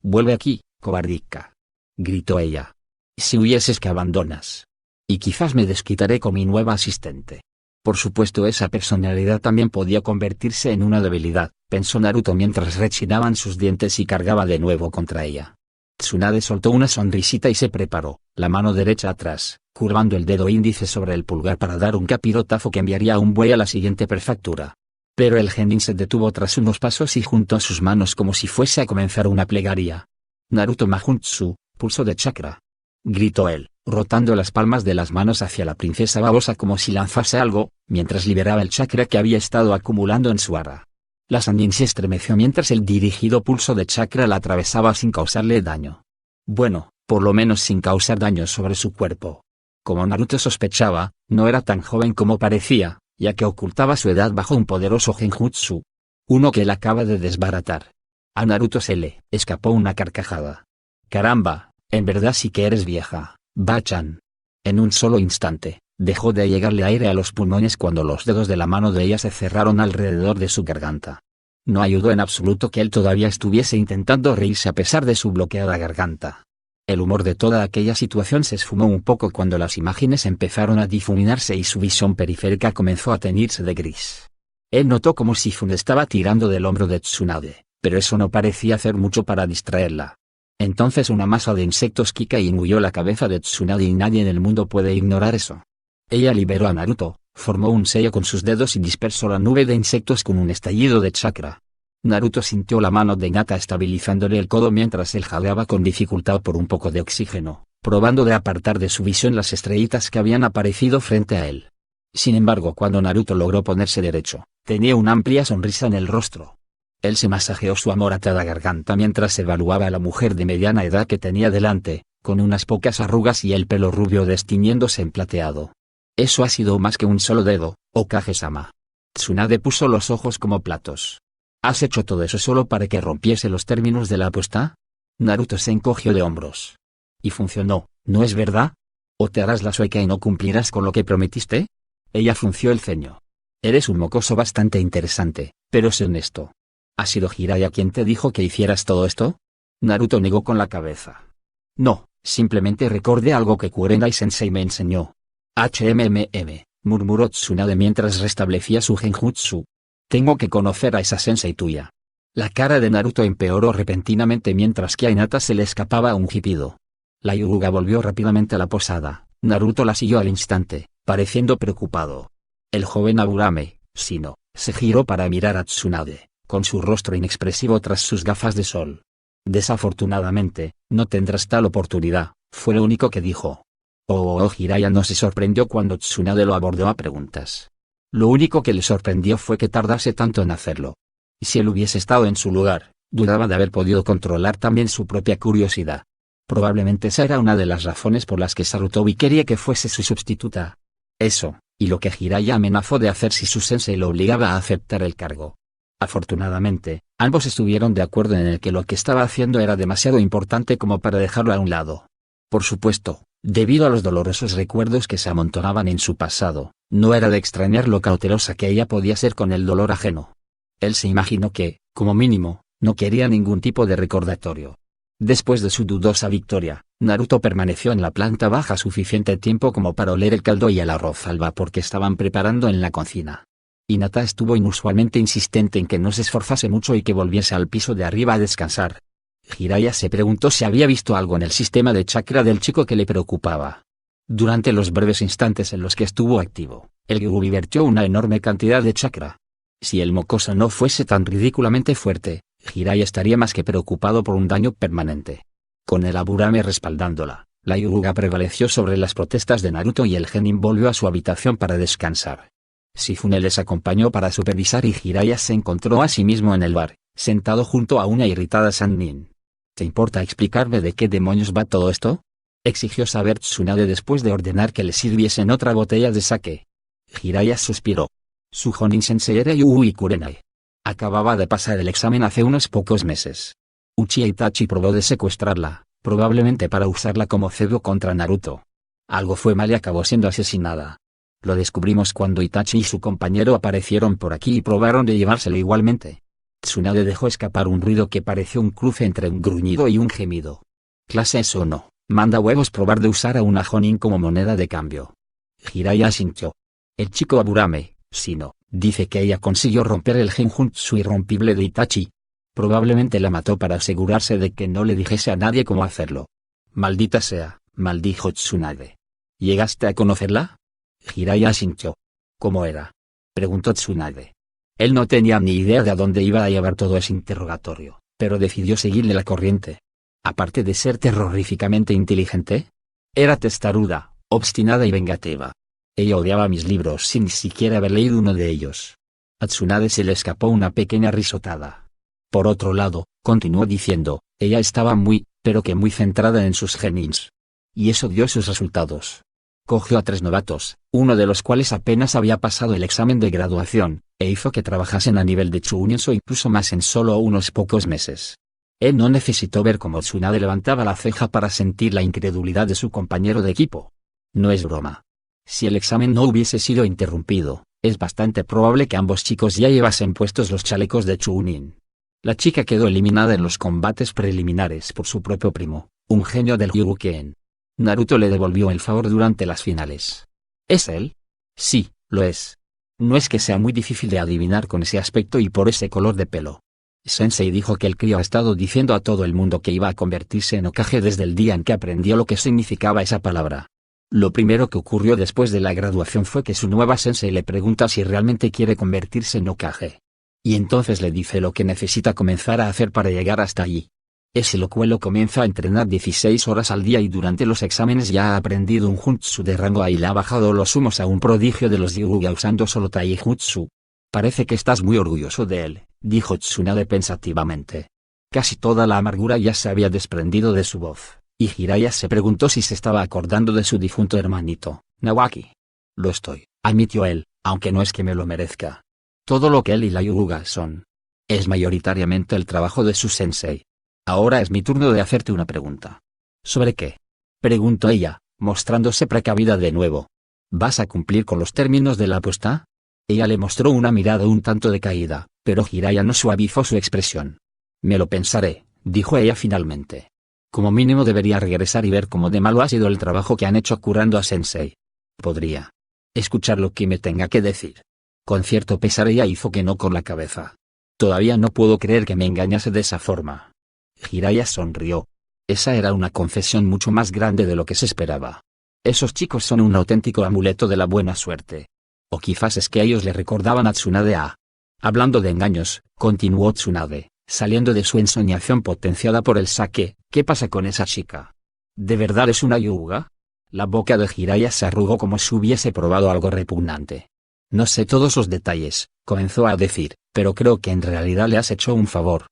«Vuelve aquí, cobardica», gritó ella. «Si huyes que abandonas. Y quizás me desquitaré con mi nueva asistente». Por supuesto esa personalidad también podía convertirse en una debilidad, pensó Naruto mientras rechinaban sus dientes y cargaba de nuevo contra ella. Tsunade soltó una sonrisita y se preparó, la mano derecha atrás, curvando el dedo índice sobre el pulgar para dar un capirotazo que enviaría a un buey a la siguiente prefectura. Pero el genin se detuvo tras unos pasos y juntó sus manos como si fuese a comenzar una plegaria. «Naruto Mahutsu, pulso de chakra», gritó él, rotando las palmas de las manos hacia la princesa babosa como si lanzase algo, mientras liberaba el chakra que había estado acumulando en su ara. La Sannin se estremeció mientras el dirigido pulso de chakra la atravesaba sin causarle daño. Bueno, por lo menos sin causar daño sobre su cuerpo. Como Naruto sospechaba, no era tan joven como parecía, ya que ocultaba su edad bajo un poderoso genjutsu. Uno que él acaba de desbaratar. A Naruto se le escapó una carcajada. «Caramba, en verdad sí que eres vieja, Bachan». En un solo instante, dejó de llegarle aire a los pulmones cuando los dedos de la mano de ella se cerraron alrededor de su garganta. No ayudó en absoluto que él todavía estuviese intentando reírse a pesar de su bloqueada garganta. El humor de toda aquella situación se esfumó un poco cuando las imágenes empezaron a difuminarse y su visión periférica comenzó a teñirse de gris. Él notó como Shifune estaba tirando del hombro de Tsunade, pero eso no parecía hacer mucho para distraerla. Entonces una masa de insectos Kika engulló la cabeza de Tsunade y nadie en el mundo puede ignorar eso. Ella liberó a Naruto, formó un sello con sus dedos y dispersó la nube de insectos con un estallido de chakra. Naruto sintió la mano de Hinata estabilizándole el codo mientras él jadeaba con dificultad por un poco de oxígeno, probando de apartar de su visión las estrellitas que habían aparecido frente a él. Sin embargo, cuando Naruto logró ponerse derecho, tenía una amplia sonrisa en el rostro. Él se masajeó su amoratada garganta mientras evaluaba a la mujer de mediana edad que tenía delante, con unas pocas arrugas y el pelo rubio destiñéndose en plateado. «Eso ha sido más que un solo dedo, Hokage-sama». Tsunade puso los ojos como platos. «¿Has hecho todo eso solo para que rompiese los términos de la apuesta?» Naruto se encogió de hombros. «Y funcionó, ¿no es verdad? ¿O te harás la sueca y no cumplirás con lo que prometiste?» Ella frunció el ceño. «Eres un mocoso bastante interesante, pero sé honesto. ¿Ha sido Jiraiya quien te dijo que hicieras todo esto?» Naruto negó con la cabeza. «No, simplemente recordé algo que Kurenai-sensei me enseñó». Murmuró Tsunade mientras restablecía su genjutsu. «Tengo que conocer a esa sensei tuya». La cara de Naruto empeoró repentinamente mientras que a Hinata se le escapaba un jipido. La Hyuga volvió rápidamente a la posada. Naruto la siguió al instante, pareciendo preocupado. El joven Aburame, Shino, se giró para mirar a Tsunade, con su rostro inexpresivo tras sus gafas de sol. Desafortunadamente, no tendrás tal oportunidad, fue lo único que dijo. Jiraiya no se sorprendió cuando Tsunade lo abordó a preguntas. Lo único que le sorprendió fue que tardase tanto en hacerlo. Si él hubiese estado en su lugar, dudaba de haber podido controlar también su propia curiosidad. Probablemente esa era una de las razones por las que Sarutobi quería que fuese su sustituta. Eso, y lo que Jiraiya amenazó de hacer si su sensei lo obligaba a aceptar el cargo. Afortunadamente, ambos estuvieron de acuerdo en el que lo que estaba haciendo era demasiado importante como para dejarlo a un lado. Por supuesto, debido a los dolorosos recuerdos que se amontonaban en su pasado, no era de extrañar lo cautelosa que ella podía ser con el dolor ajeno. Él se imaginó que, como mínimo, no quería ningún tipo de recordatorio. Después de su dudosa victoria, Naruto permaneció en la planta baja suficiente tiempo como para oler el caldo y el arroz al vapor que estaban preparando en la cocina. Hinata estuvo inusualmente insistente en que no se esforzase mucho y que volviese al piso de arriba a descansar. Jiraiya se preguntó si había visto algo en el sistema de chakra del chico que le preocupaba. Durante los breves instantes en los que estuvo activo, el Gyuubi vertió una enorme cantidad de chakra. Si el mocoso no fuese tan ridículamente fuerte, Jiraiya estaría más que preocupado por un daño permanente. Con el Aburame respaldándola, la Hyuga prevaleció sobre las protestas de Naruto y el genin volvió a su habitación para descansar. Shifune les acompañó para supervisar y Jiraiya se encontró a sí mismo en el bar, sentado junto a una irritada Sannin. ¿Te importa explicarme de qué demonios va todo esto?, exigió saber Tsunade después de ordenar que le sirviesen otra botella de sake. Jiraiya suspiró. Su Jonin Sensei era Yui Kurenai. Acababa de pasar el examen hace unos pocos meses. Uchiha Itachi probó de secuestrarla, probablemente para usarla como cebo contra Naruto. Algo fue mal y acabó siendo asesinada. Lo descubrimos cuando Itachi y su compañero aparecieron por aquí y probaron de llevársela igualmente. Tsunade dejó escapar un ruido que pareció un cruce entre un gruñido y un gemido. Clase eso no, manda huevos probar de usar a una Jonin como moneda de cambio. Jiraiya asintió. El chico Aburame, Shino, dice que ella consiguió romper el genjutsu irrompible de Itachi. Probablemente la mató para asegurarse de que no le dijese a nadie cómo hacerlo. Maldita sea, maldijo Tsunade. ¿Llegaste a conocerla? Jiraiya asintió. ¿Cómo era?, preguntó Tsunade. Él no tenía ni idea de a dónde iba a llevar todo ese interrogatorio, pero decidió seguirle la corriente. Aparte de ser terroríficamente inteligente, era testaruda, obstinada y vengativa. Ella odiaba mis libros sin ni siquiera haber leído uno de ellos. A Tsunade se le escapó una pequeña risotada. Por otro lado, continuó diciendo, ella estaba muy, pero que muy centrada en sus genins. Y eso dio sus resultados. Cogió a 3 novatos, uno de los cuales apenas había pasado el examen de graduación, e hizo que trabajasen a nivel de Chunin o incluso más en solo unos pocos meses. Él no necesitó ver cómo Tsunade levantaba la ceja para sentir la incredulidad de su compañero de equipo. No es broma. Si el examen no hubiese sido interrumpido, es bastante probable que ambos chicos ya llevasen puestos los chalecos de Chunin. La chica quedó eliminada en los combates preliminares por su propio primo, un genio del Hyuuken. Naruto le devolvió el favor durante las finales. ¿Es él? Sí, lo es. No es que sea muy difícil de adivinar con ese aspecto y por ese color de pelo. Sensei dijo que el crío ha estado diciendo a todo el mundo que iba a convertirse en Hokage desde el día en que aprendió lo que significaba esa palabra. Lo primero que ocurrió después de la graduación fue que su nueva sensei le pregunta si realmente quiere convertirse en Hokage. Y entonces le dice lo que necesita comenzar a hacer para llegar hasta allí. Ese locuelo comienza a entrenar 16 horas al día y durante los exámenes ya ha aprendido un jutsu de rango A y le ha bajado los humos a un prodigio de los Hyuga usando solo taijutsu. Parece que estás muy orgulloso de él, dijo Tsunade pensativamente. Casi toda la amargura ya se había desprendido de su voz, y Jiraiya se preguntó si se estaba acordando de su difunto hermanito, Nawaki. Lo estoy, admitió él, aunque no es que me lo merezca. Todo lo que él y la Hyuga son es mayoritariamente el trabajo de su sensei. Ahora es mi turno de hacerte una pregunta. ¿Sobre qué?, preguntó ella, mostrándose precavida de nuevo. ¿Vas a cumplir con los términos de la apuesta? Ella le mostró una mirada un tanto decaída, pero Jiraiya no suavizó su expresión. Me lo pensaré, dijo ella finalmente. Como mínimo debería regresar y ver cómo de malo ha sido el trabajo que han hecho curando a Sensei. Podría escuchar lo que me tenga que decir. Con cierto pesar ella hizo que no con la cabeza. Todavía no puedo creer que me engañase de esa forma. Jiraiya sonrió. Esa era una confesión mucho más grande de lo que se esperaba. Esos chicos son un auténtico amuleto de la buena suerte. O quizás es que ellos le recordaban a Tsunade a... Hablando de engaños, continuó Tsunade, saliendo de su ensoñación potenciada por el sake. ¿Qué pasa con esa chica? ¿De verdad es una Hyuga? La boca de Jiraiya se arrugó como si hubiese probado algo repugnante. No sé todos los detalles, comenzó a decir, pero creo que en realidad le has hecho un favor.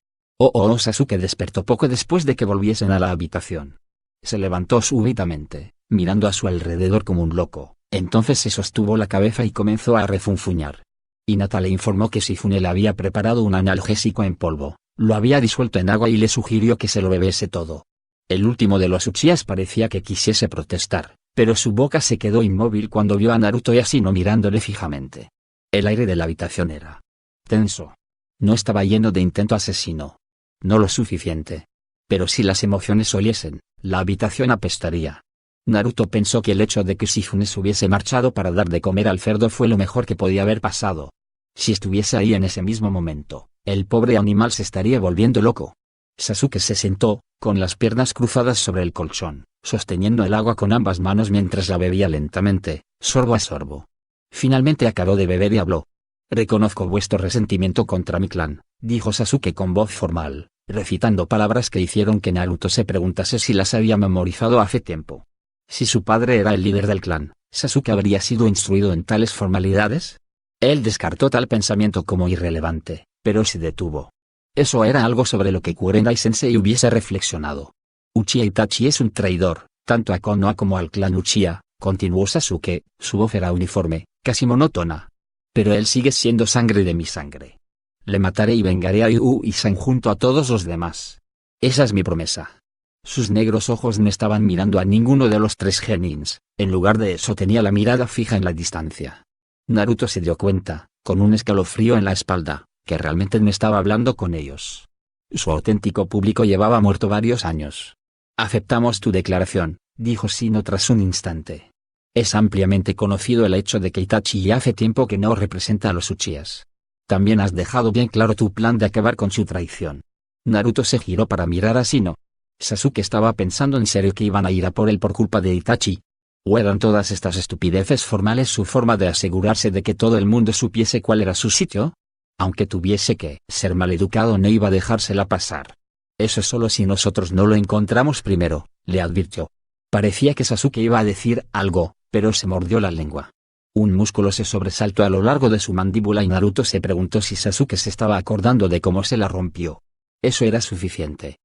Sasuke despertó poco después de que volviesen a la habitación. Se levantó súbitamente, mirando a su alrededor como un loco, entonces se sostuvo la cabeza y comenzó a refunfuñar. Hinata le informó que Shifune le había preparado un analgésico en polvo, lo había disuelto en agua y le sugirió que se lo bebiese todo. El último de los Uchihas parecía que quisiese protestar, pero su boca se quedó inmóvil cuando vio a Naruto y Asino mirándole fijamente. El aire de la habitación era tenso. No estaba lleno de intento asesino. No lo suficiente. Pero si las emociones oliesen, la habitación apestaría. Naruto pensó que el hecho de que Shifune se hubiese marchado para dar de comer al cerdo fue lo mejor que podía haber pasado. Si estuviese ahí en ese mismo momento, el pobre animal se estaría volviendo loco. Sasuke se sentó, con las piernas cruzadas sobre el colchón, sosteniendo el agua con ambas manos mientras la bebía lentamente, sorbo a sorbo. Finalmente acabó de beber y habló. Reconozco vuestro resentimiento contra mi clan, dijo Sasuke con voz formal, recitando palabras que hicieron que Naruto se preguntase si las había memorizado hace tiempo. Si su padre era el líder del clan, ¿Sasuke habría sido instruido en tales formalidades? Él descartó tal pensamiento como irrelevante, pero se detuvo. Eso era algo sobre lo que Kurenai-sensei hubiese reflexionado. Uchiha Itachi es un traidor, tanto a Konoha como al clan Uchiha, continuó Sasuke, su voz era uniforme, casi monótona. Pero él sigue siendo sangre de mi sangre. Le mataré y vengaré a Yu-San junto a todos los demás. Esa es mi promesa. Sus negros ojos no estaban mirando a ninguno de los tres genins, en lugar de eso tenía la mirada fija en la distancia. Naruto se dio cuenta, con un escalofrío en la espalda, que realmente no estaba hablando con ellos. Su auténtico público llevaba muerto varios años. Aceptamos tu declaración, dijo Shino tras un instante. Es ampliamente conocido el hecho de que Itachi ya hace tiempo que no representa a los Uchihas. También has dejado bien claro tu plan de acabar con su traición. Naruto se giró para mirar a Shino. Sasuke estaba pensando en serio que iban a ir a por él por culpa de Itachi. ¿O eran todas estas estupideces formales su forma de asegurarse de que todo el mundo supiese cuál era su sitio? Aunque tuviese que ser maleducado no iba a dejársela pasar. Eso es solo si nosotros no lo encontramos primero, le advirtió. Parecía que Sasuke iba a decir algo, pero se mordió la lengua. Un músculo se sobresaltó a lo largo de su mandíbula y Naruto se preguntó si Sasuke se estaba acordando de cómo se la rompió. Eso era suficiente.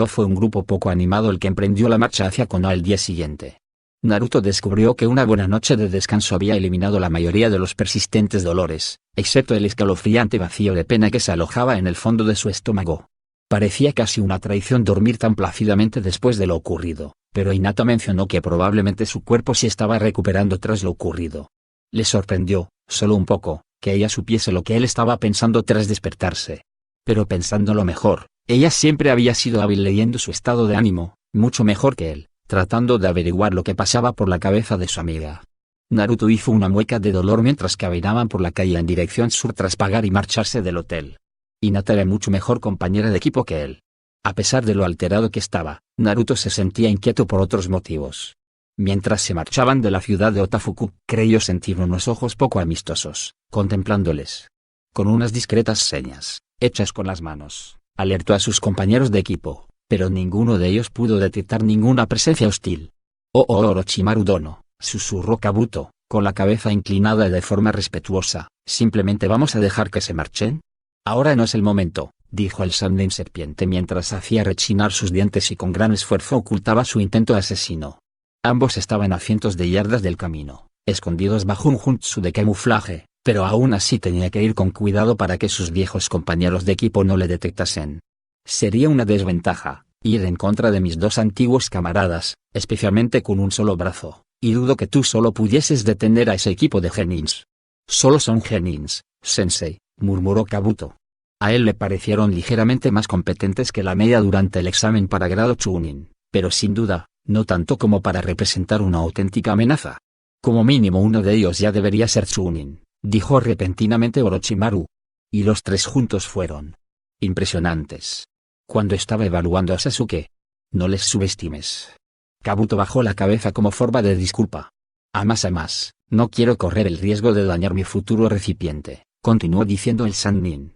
Fue un grupo poco animado el que emprendió la marcha hacia Konoha el día siguiente. Naruto descubrió que una buena noche de descanso había eliminado la mayoría de los persistentes dolores, excepto el escalofriante vacío de pena que se alojaba en el fondo de su estómago. Parecía casi una traición dormir tan plácidamente después de lo ocurrido, pero Hinata mencionó que probablemente su cuerpo se estaba recuperando tras lo ocurrido. Le sorprendió, solo un poco, que ella supiese lo que él estaba pensando tras despertarse. Pero pensándolo mejor, ella siempre había sido hábil leyendo su estado de ánimo, mucho mejor que él, tratando de averiguar lo que pasaba por la cabeza de su amiga. Naruto hizo una mueca de dolor mientras caminaban por la calle en dirección sur tras pagar y marcharse del hotel. Hinata era mucho mejor compañera de equipo que él. A pesar de lo alterado que estaba, Naruto se sentía inquieto por otros motivos. Mientras se marchaban de la ciudad de Otafuku, creyó sentir unos ojos poco amistosos, contemplándoles. Con unas discretas señas, hechas con las manos, alertó a sus compañeros de equipo, pero ninguno de ellos pudo detectar ninguna presencia hostil. Orochimaru Dono, susurró Kabuto, con la cabeza inclinada de forma respetuosa, ¿simplemente vamos a dejar que se marchen? Ahora no es el momento, dijo el Sannin serpiente mientras hacía rechinar sus dientes y con gran esfuerzo ocultaba su intento asesino. Ambos estaban a cientos de yardas del camino, escondidos bajo un jutsu de camuflaje, pero aún así tenía que ir con cuidado para que sus viejos compañeros de equipo no le detectasen. Sería una desventaja, ir en contra de mis dos antiguos camaradas, especialmente con un solo brazo, y dudo que tú solo pudieses detener a ese equipo de genins. Solo son genins, sensei, murmuró Kabuto. A él le parecieron ligeramente más competentes que la media durante el examen para grado Chunin, pero sin duda, no tanto como para representar una auténtica amenaza. Como mínimo uno de ellos ya debería ser Chunin, dijo repentinamente Orochimaru. Y los tres juntos fueron impresionantes. Cuando estaba evaluando a Sasuke, No les subestimes. Kabuto bajó la cabeza como forma de disculpa. A más, no quiero correr el riesgo de dañar mi futuro recipiente, continuó diciendo el Sannin.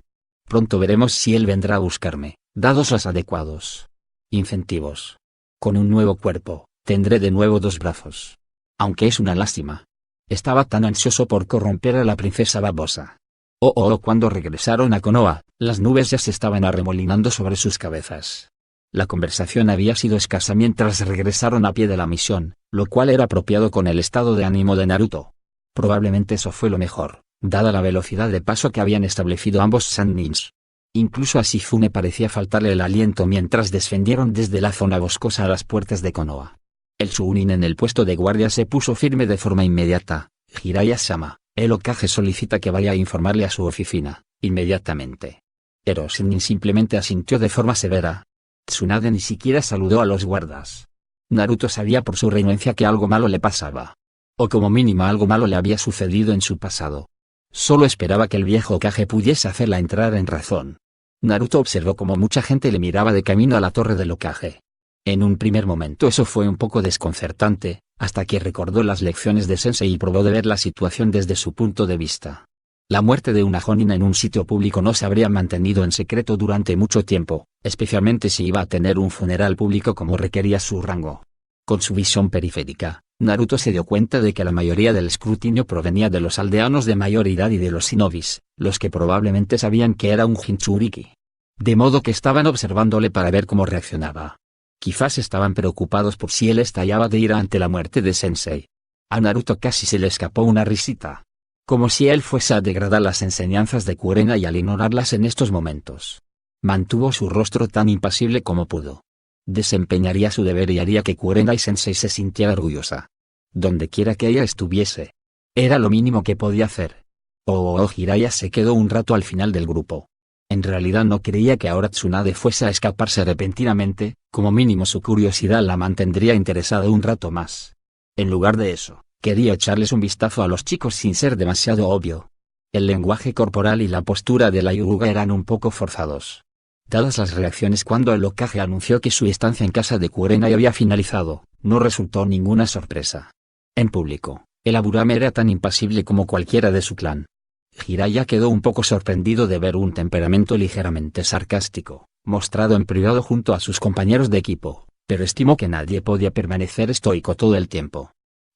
Pronto veremos si él vendrá a buscarme, dados los adecuados incentivos. Con un nuevo cuerpo, tendré de nuevo 2 brazos. Aunque es una lástima. Estaba tan ansioso por corromper a la princesa babosa. Cuando regresaron a Konoha, las nubes ya se estaban arremolinando sobre sus cabezas. La conversación había sido escasa mientras regresaron a pie de la misión, lo cual era apropiado con el estado de ánimo de Naruto. Probablemente eso fue lo mejor, dada la velocidad de paso que habían establecido ambos Sannins. Incluso a Shifune parecía faltarle el aliento mientras descendieron desde la zona boscosa a las puertas de Konoha. El Chunin en el puesto de guardia se puso firme de forma inmediata. Jiraiya-sama, el Hokage solicita que vaya a informarle a su oficina, inmediatamente. Pero Sannin simplemente asintió de forma severa. Tsunade ni siquiera saludó a los guardas. Naruto sabía por su renuencia que algo malo le pasaba. O como mínimo algo malo le había sucedido en su pasado. Solo esperaba que el viejo Hokage pudiese hacerla entrar en razón. Naruto observó cómo mucha gente le miraba de camino a la torre del Hokage. En un primer momento eso fue un poco desconcertante, hasta que recordó las lecciones de Sensei y probó de ver la situación desde su punto de vista. La muerte de una Jonin en un sitio público no se habría mantenido en secreto durante mucho tiempo, especialmente si iba a tener un funeral público como requería su rango. Con su visión periférica, Naruto se dio cuenta de que la mayoría del escrutinio provenía de los aldeanos de mayor edad y de los shinobis, los que probablemente sabían que era un Jinchuriki. De modo que estaban observándole para ver cómo reaccionaba. Quizás estaban preocupados por si él estallaba de ira ante la muerte de Sensei. A Naruto casi se le escapó una risita. Como si él fuese a degradar las enseñanzas de Kurenai al ignorarlas en estos momentos. Mantuvo su rostro tan impasible como pudo. Desempeñaría su deber y haría que Kurenai Sensei se sintiera orgullosa. Donde quiera que ella estuviese. Era lo mínimo que podía hacer. Jiraiya se quedó un rato al final del grupo. En realidad no creía que ahora Tsunade fuese a escaparse repentinamente, como mínimo su curiosidad la mantendría interesada un rato más. En lugar de eso, quería echarles un vistazo a los chicos sin ser demasiado obvio. El lenguaje corporal y la postura de la Hyuga eran un poco forzados. Dadas las reacciones cuando el Hokage anunció que su estancia en casa de Kurenai había finalizado, no resultó ninguna sorpresa. En público, el Aburame era tan impasible como cualquiera de su clan. Jiraiya quedó un poco sorprendido de ver un temperamento ligeramente sarcástico, mostrado en privado junto a sus compañeros de equipo, pero estimó que nadie podía permanecer estoico todo el tiempo.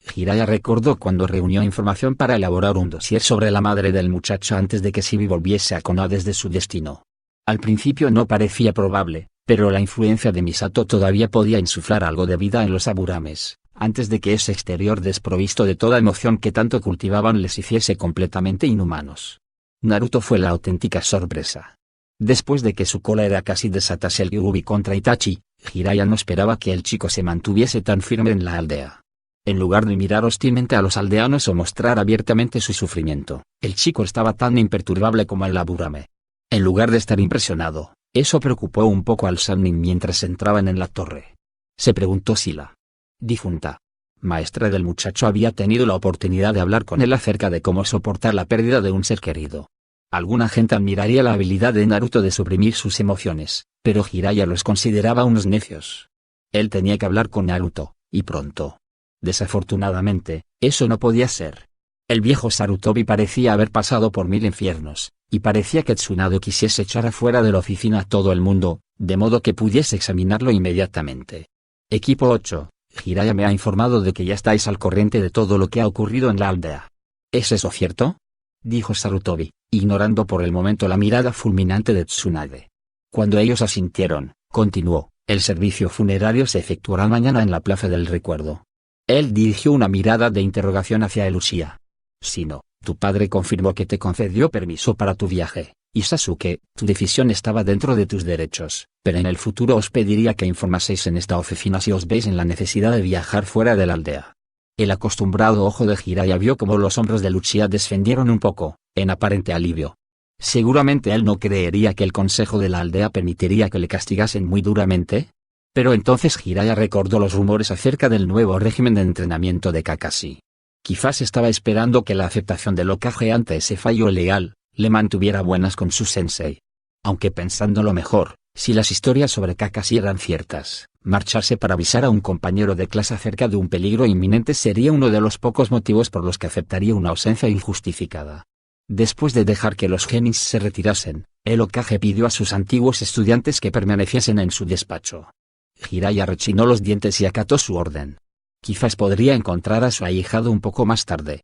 Jiraiya recordó cuando reunió información para elaborar un dossier sobre la madre del muchacho antes de que Shibi volviese a Konoha desde su destino. Al principio no parecía probable, pero la influencia de Misato todavía podía insuflar algo de vida en los Aburames, antes de que ese exterior desprovisto de toda emoción que tanto cultivaban les hiciese completamente inhumanos. Naruto fue la auténtica sorpresa. Después de que su cólera casi desatase el Kyuubi contra Itachi, Jiraiya no esperaba que el chico se mantuviese tan firme en la aldea. En lugar de mirar hostilmente a los aldeanos o mostrar abiertamente su sufrimiento, el chico estaba tan imperturbable como el Aburame. En lugar de estar impresionado, eso preocupó un poco al Sannin mientras entraban en la torre. Se preguntó si la difunta maestra del muchacho había tenido la oportunidad de hablar con él acerca de cómo soportar la pérdida de un ser querido. Alguna gente admiraría la habilidad de Naruto de suprimir sus emociones, pero Jiraiya los consideraba unos necios. Él tenía que hablar con Naruto, y pronto. Desafortunadamente, eso no podía ser. El viejo Sarutobi parecía haber pasado por 1000 infiernos, y parecía que Tsunade quisiese echar afuera de la oficina a todo el mundo, de modo que pudiese examinarlo inmediatamente. Equipo 8. Jiraiya me ha informado de que ya estáis al corriente de todo lo que ha ocurrido en la aldea. ¿Es eso cierto?, dijo Sarutobi, ignorando por el momento la mirada fulminante de Tsunade. Cuando ellos asintieron, continuó, el servicio funerario se efectuará mañana en la Plaza del Recuerdo. Él dirigió una mirada de interrogación hacia el Uchiha. Si no, tu padre confirmó que te concedió permiso para tu viaje, y Sasuke, tu decisión estaba dentro de tus derechos, pero en el futuro os pediría que informaseis en esta oficina si os veis en la necesidad de viajar fuera de la aldea. El acostumbrado ojo de Jiraiya vio cómo los hombros de Uchiha descendieron un poco, en aparente alivio. Seguramente él no creería que el consejo de la aldea permitiría que le castigasen muy duramente. Pero entonces Jiraiya recordó los rumores acerca del nuevo régimen de entrenamiento de Kakashi. Quizás estaba esperando que la aceptación del Hokage ante ese fallo legal le mantuviera buenas con su sensei. Aunque pensándolo mejor, Si las historias sobre Kakashi eran ciertas, marcharse para avisar a un compañero de clase acerca de un peligro inminente sería uno de los pocos motivos por los que aceptaría una ausencia injustificada. Después de dejar que los genins se retirasen, el Hokage pidió a sus antiguos estudiantes que permaneciesen en su despacho. Jiraiya rechinó los dientes y acató su orden. Quizás podría encontrar a su ahijado un poco más tarde.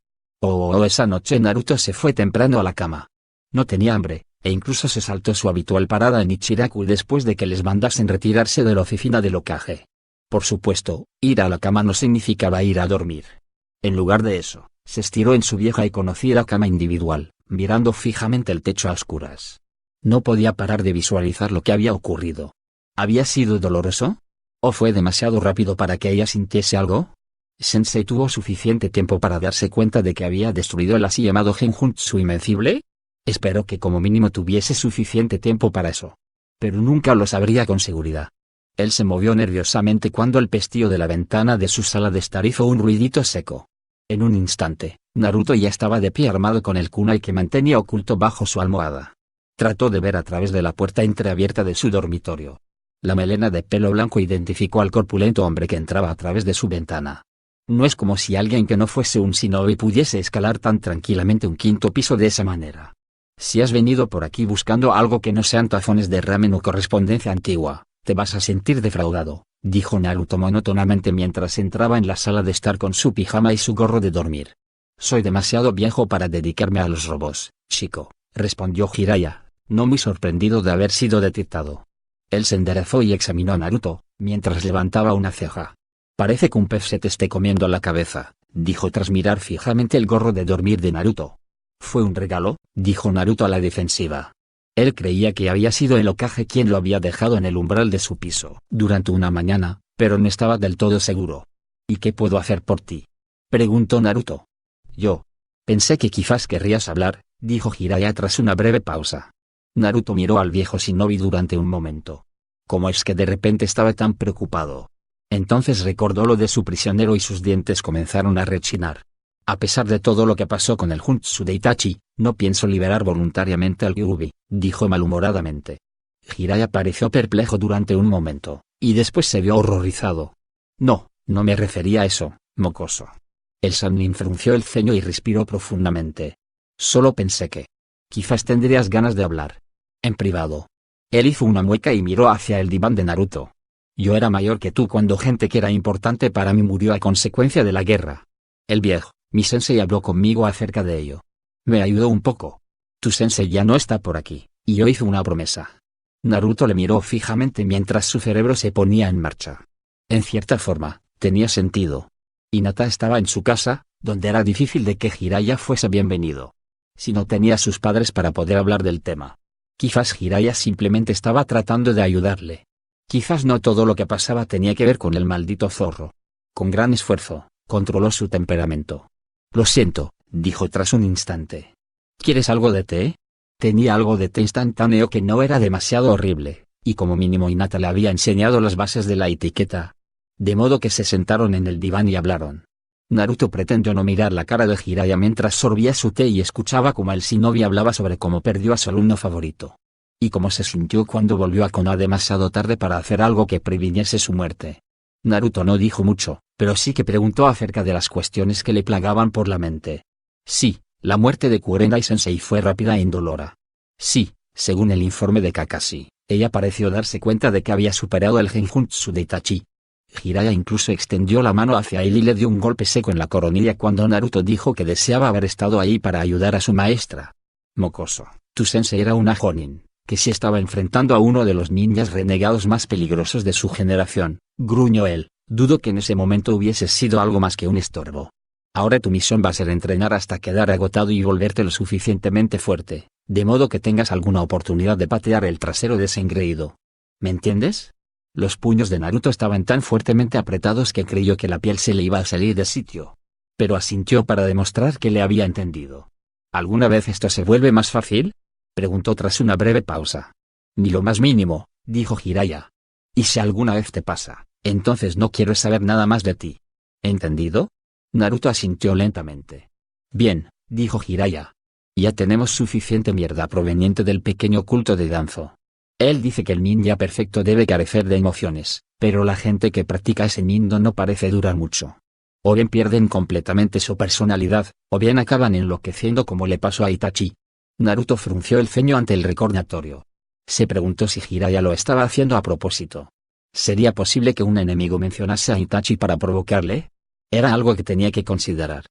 Esa noche Naruto se fue temprano a la cama. No tenía hambre, e incluso se saltó su habitual parada en Ichiraku después de que les mandasen retirarse de la oficina del Hokage. Por supuesto, ir a la cama no significaba ir a dormir. En lugar de eso, se estiró en su vieja y conocida cama individual, mirando fijamente el techo a oscuras. No podía parar de visualizar lo que había ocurrido. ¿Había sido doloroso? ¿O fue demasiado rápido para que ella sintiese algo? ¿Sensei tuvo suficiente tiempo para darse cuenta de que había destruido el así llamado Genjutsu invencible? Espero que como mínimo tuviese suficiente tiempo para eso. Pero nunca lo sabría con seguridad. Él se movió nerviosamente cuando el pestillo de la ventana de su sala de estar hizo un ruidito seco. En un instante, Naruto ya estaba de pie armado con el kunai que mantenía oculto bajo su almohada. Trató de ver a través de la puerta entreabierta de su dormitorio. La melena de pelo blanco identificó al corpulento hombre que entraba a través de su ventana. No es como si alguien que no fuese un shinobi pudiese escalar tan tranquilamente un quinto piso de esa manera. Si has venido por aquí buscando algo que no sean tazones de ramen o correspondencia antigua, te vas a sentir defraudado, dijo Naruto monótonamente mientras entraba en la sala de estar con su pijama y su gorro de dormir. Soy demasiado viejo para dedicarme a los robos, chico, respondió Jiraiya, no muy sorprendido de haber sido detectado. Él se enderezó y examinó a Naruto, mientras levantaba una ceja. Parece que un pez se te esté comiendo la cabeza, dijo tras mirar fijamente el gorro de dormir de Naruto. ¿Fue un regalo?, dijo Naruto a la defensiva. Él creía que había sido el Hokage quien lo había dejado en el umbral de su piso durante una mañana, pero no estaba del todo seguro. ¿Y qué puedo hacer por ti?, preguntó Naruto. Yo. Pensé que quizás querrías hablar, dijo Jiraiya tras una breve pausa. Naruto miró al viejo shinobi durante un momento. ¿Cómo es que de repente estaba tan preocupado? Entonces recordó lo de su prisionero y sus dientes comenzaron a rechinar. A pesar de todo lo que pasó con el Jutsu de Itachi, no pienso liberar voluntariamente al Kyuubi, dijo malhumoradamente. Jiraiya pareció perplejo durante un momento, y después se vio horrorizado. No me refería a eso, mocoso. El Sannin frunció el ceño y respiró profundamente. Solo pensé que quizás tendrías ganas de hablar. En privado. Él hizo una mueca y miró hacia el diván de Naruto. Yo era mayor que tú cuando gente que era importante para mí murió a consecuencia de la guerra. El viejo, mi sensei habló conmigo acerca de ello. Me ayudó un poco. Tu sensei ya no está por aquí, y yo hice una promesa. Naruto le miró fijamente mientras su cerebro se ponía en marcha. En cierta forma, tenía sentido. Hinata estaba en su casa, donde era difícil de que Jiraiya fuese bienvenido. Si no tenía a sus padres para poder hablar del tema. Quizás Jiraiya simplemente estaba tratando de ayudarle. Quizás no todo lo que pasaba tenía que ver con el maldito zorro. Con gran esfuerzo, controló su temperamento. Lo siento, dijo tras un instante. ¿Quieres algo de té? Tenía algo de té instantáneo que no era demasiado horrible, y como mínimo Hinata le había enseñado las bases de la etiqueta. De modo que se sentaron en el diván y hablaron. Naruto pretendió no mirar la cara de Jiraiya mientras sorbía su té y escuchaba cómo el shinobi hablaba sobre cómo perdió a su alumno favorito. Y cómo se sintió cuando volvió a Konoha demasiado tarde para hacer algo que previniese su muerte. Naruto no dijo mucho, pero sí que preguntó acerca de las cuestiones que le plagaban por la mente. Sí, la muerte de Kurenai-sensei fue rápida e indolora. Sí, según el informe de Kakashi, ella pareció darse cuenta de que había superado el Genjutsu de Itachi. Jiraiya incluso extendió la mano hacia él y le dio un golpe seco en la coronilla cuando Naruto dijo que deseaba haber estado ahí para ayudar a su maestra. Mocoso, tu sensei era una Jonin, que sí estaba enfrentando a uno de los ninjas renegados más peligrosos de su generación, gruñó él. Dudo que en ese momento hubieses sido algo más que un estorbo. Ahora tu misión va a ser entrenar hasta quedar agotado y volverte lo suficientemente fuerte, de modo que tengas alguna oportunidad de patear el trasero de ese engreído. ¿Me entiendes? Los puños de Naruto estaban tan fuertemente apretados que creyó que la piel se le iba a salir de sitio. Pero asintió para demostrar que le había entendido. ¿Alguna vez esto se vuelve más fácil?, preguntó tras una breve pausa. Ni lo más mínimo, dijo Jiraiya. ¿Y si alguna vez te pasa? Entonces no quiero saber nada más de ti. ¿Entendido? Naruto asintió lentamente. Bien, dijo Jiraiya. Ya tenemos suficiente mierda proveniente del pequeño culto de Danzo. Él dice que el ninja perfecto debe carecer de emociones, pero la gente que practica ese nindo no parece durar mucho. O bien pierden completamente su personalidad, o bien acaban enloqueciendo como le pasó a Itachi. Naruto frunció el ceño ante el recordatorio. Se preguntó si Jiraiya lo estaba haciendo a propósito. ¿Sería posible que un enemigo mencionase a Itachi para provocarle? Era algo que tenía que considerar.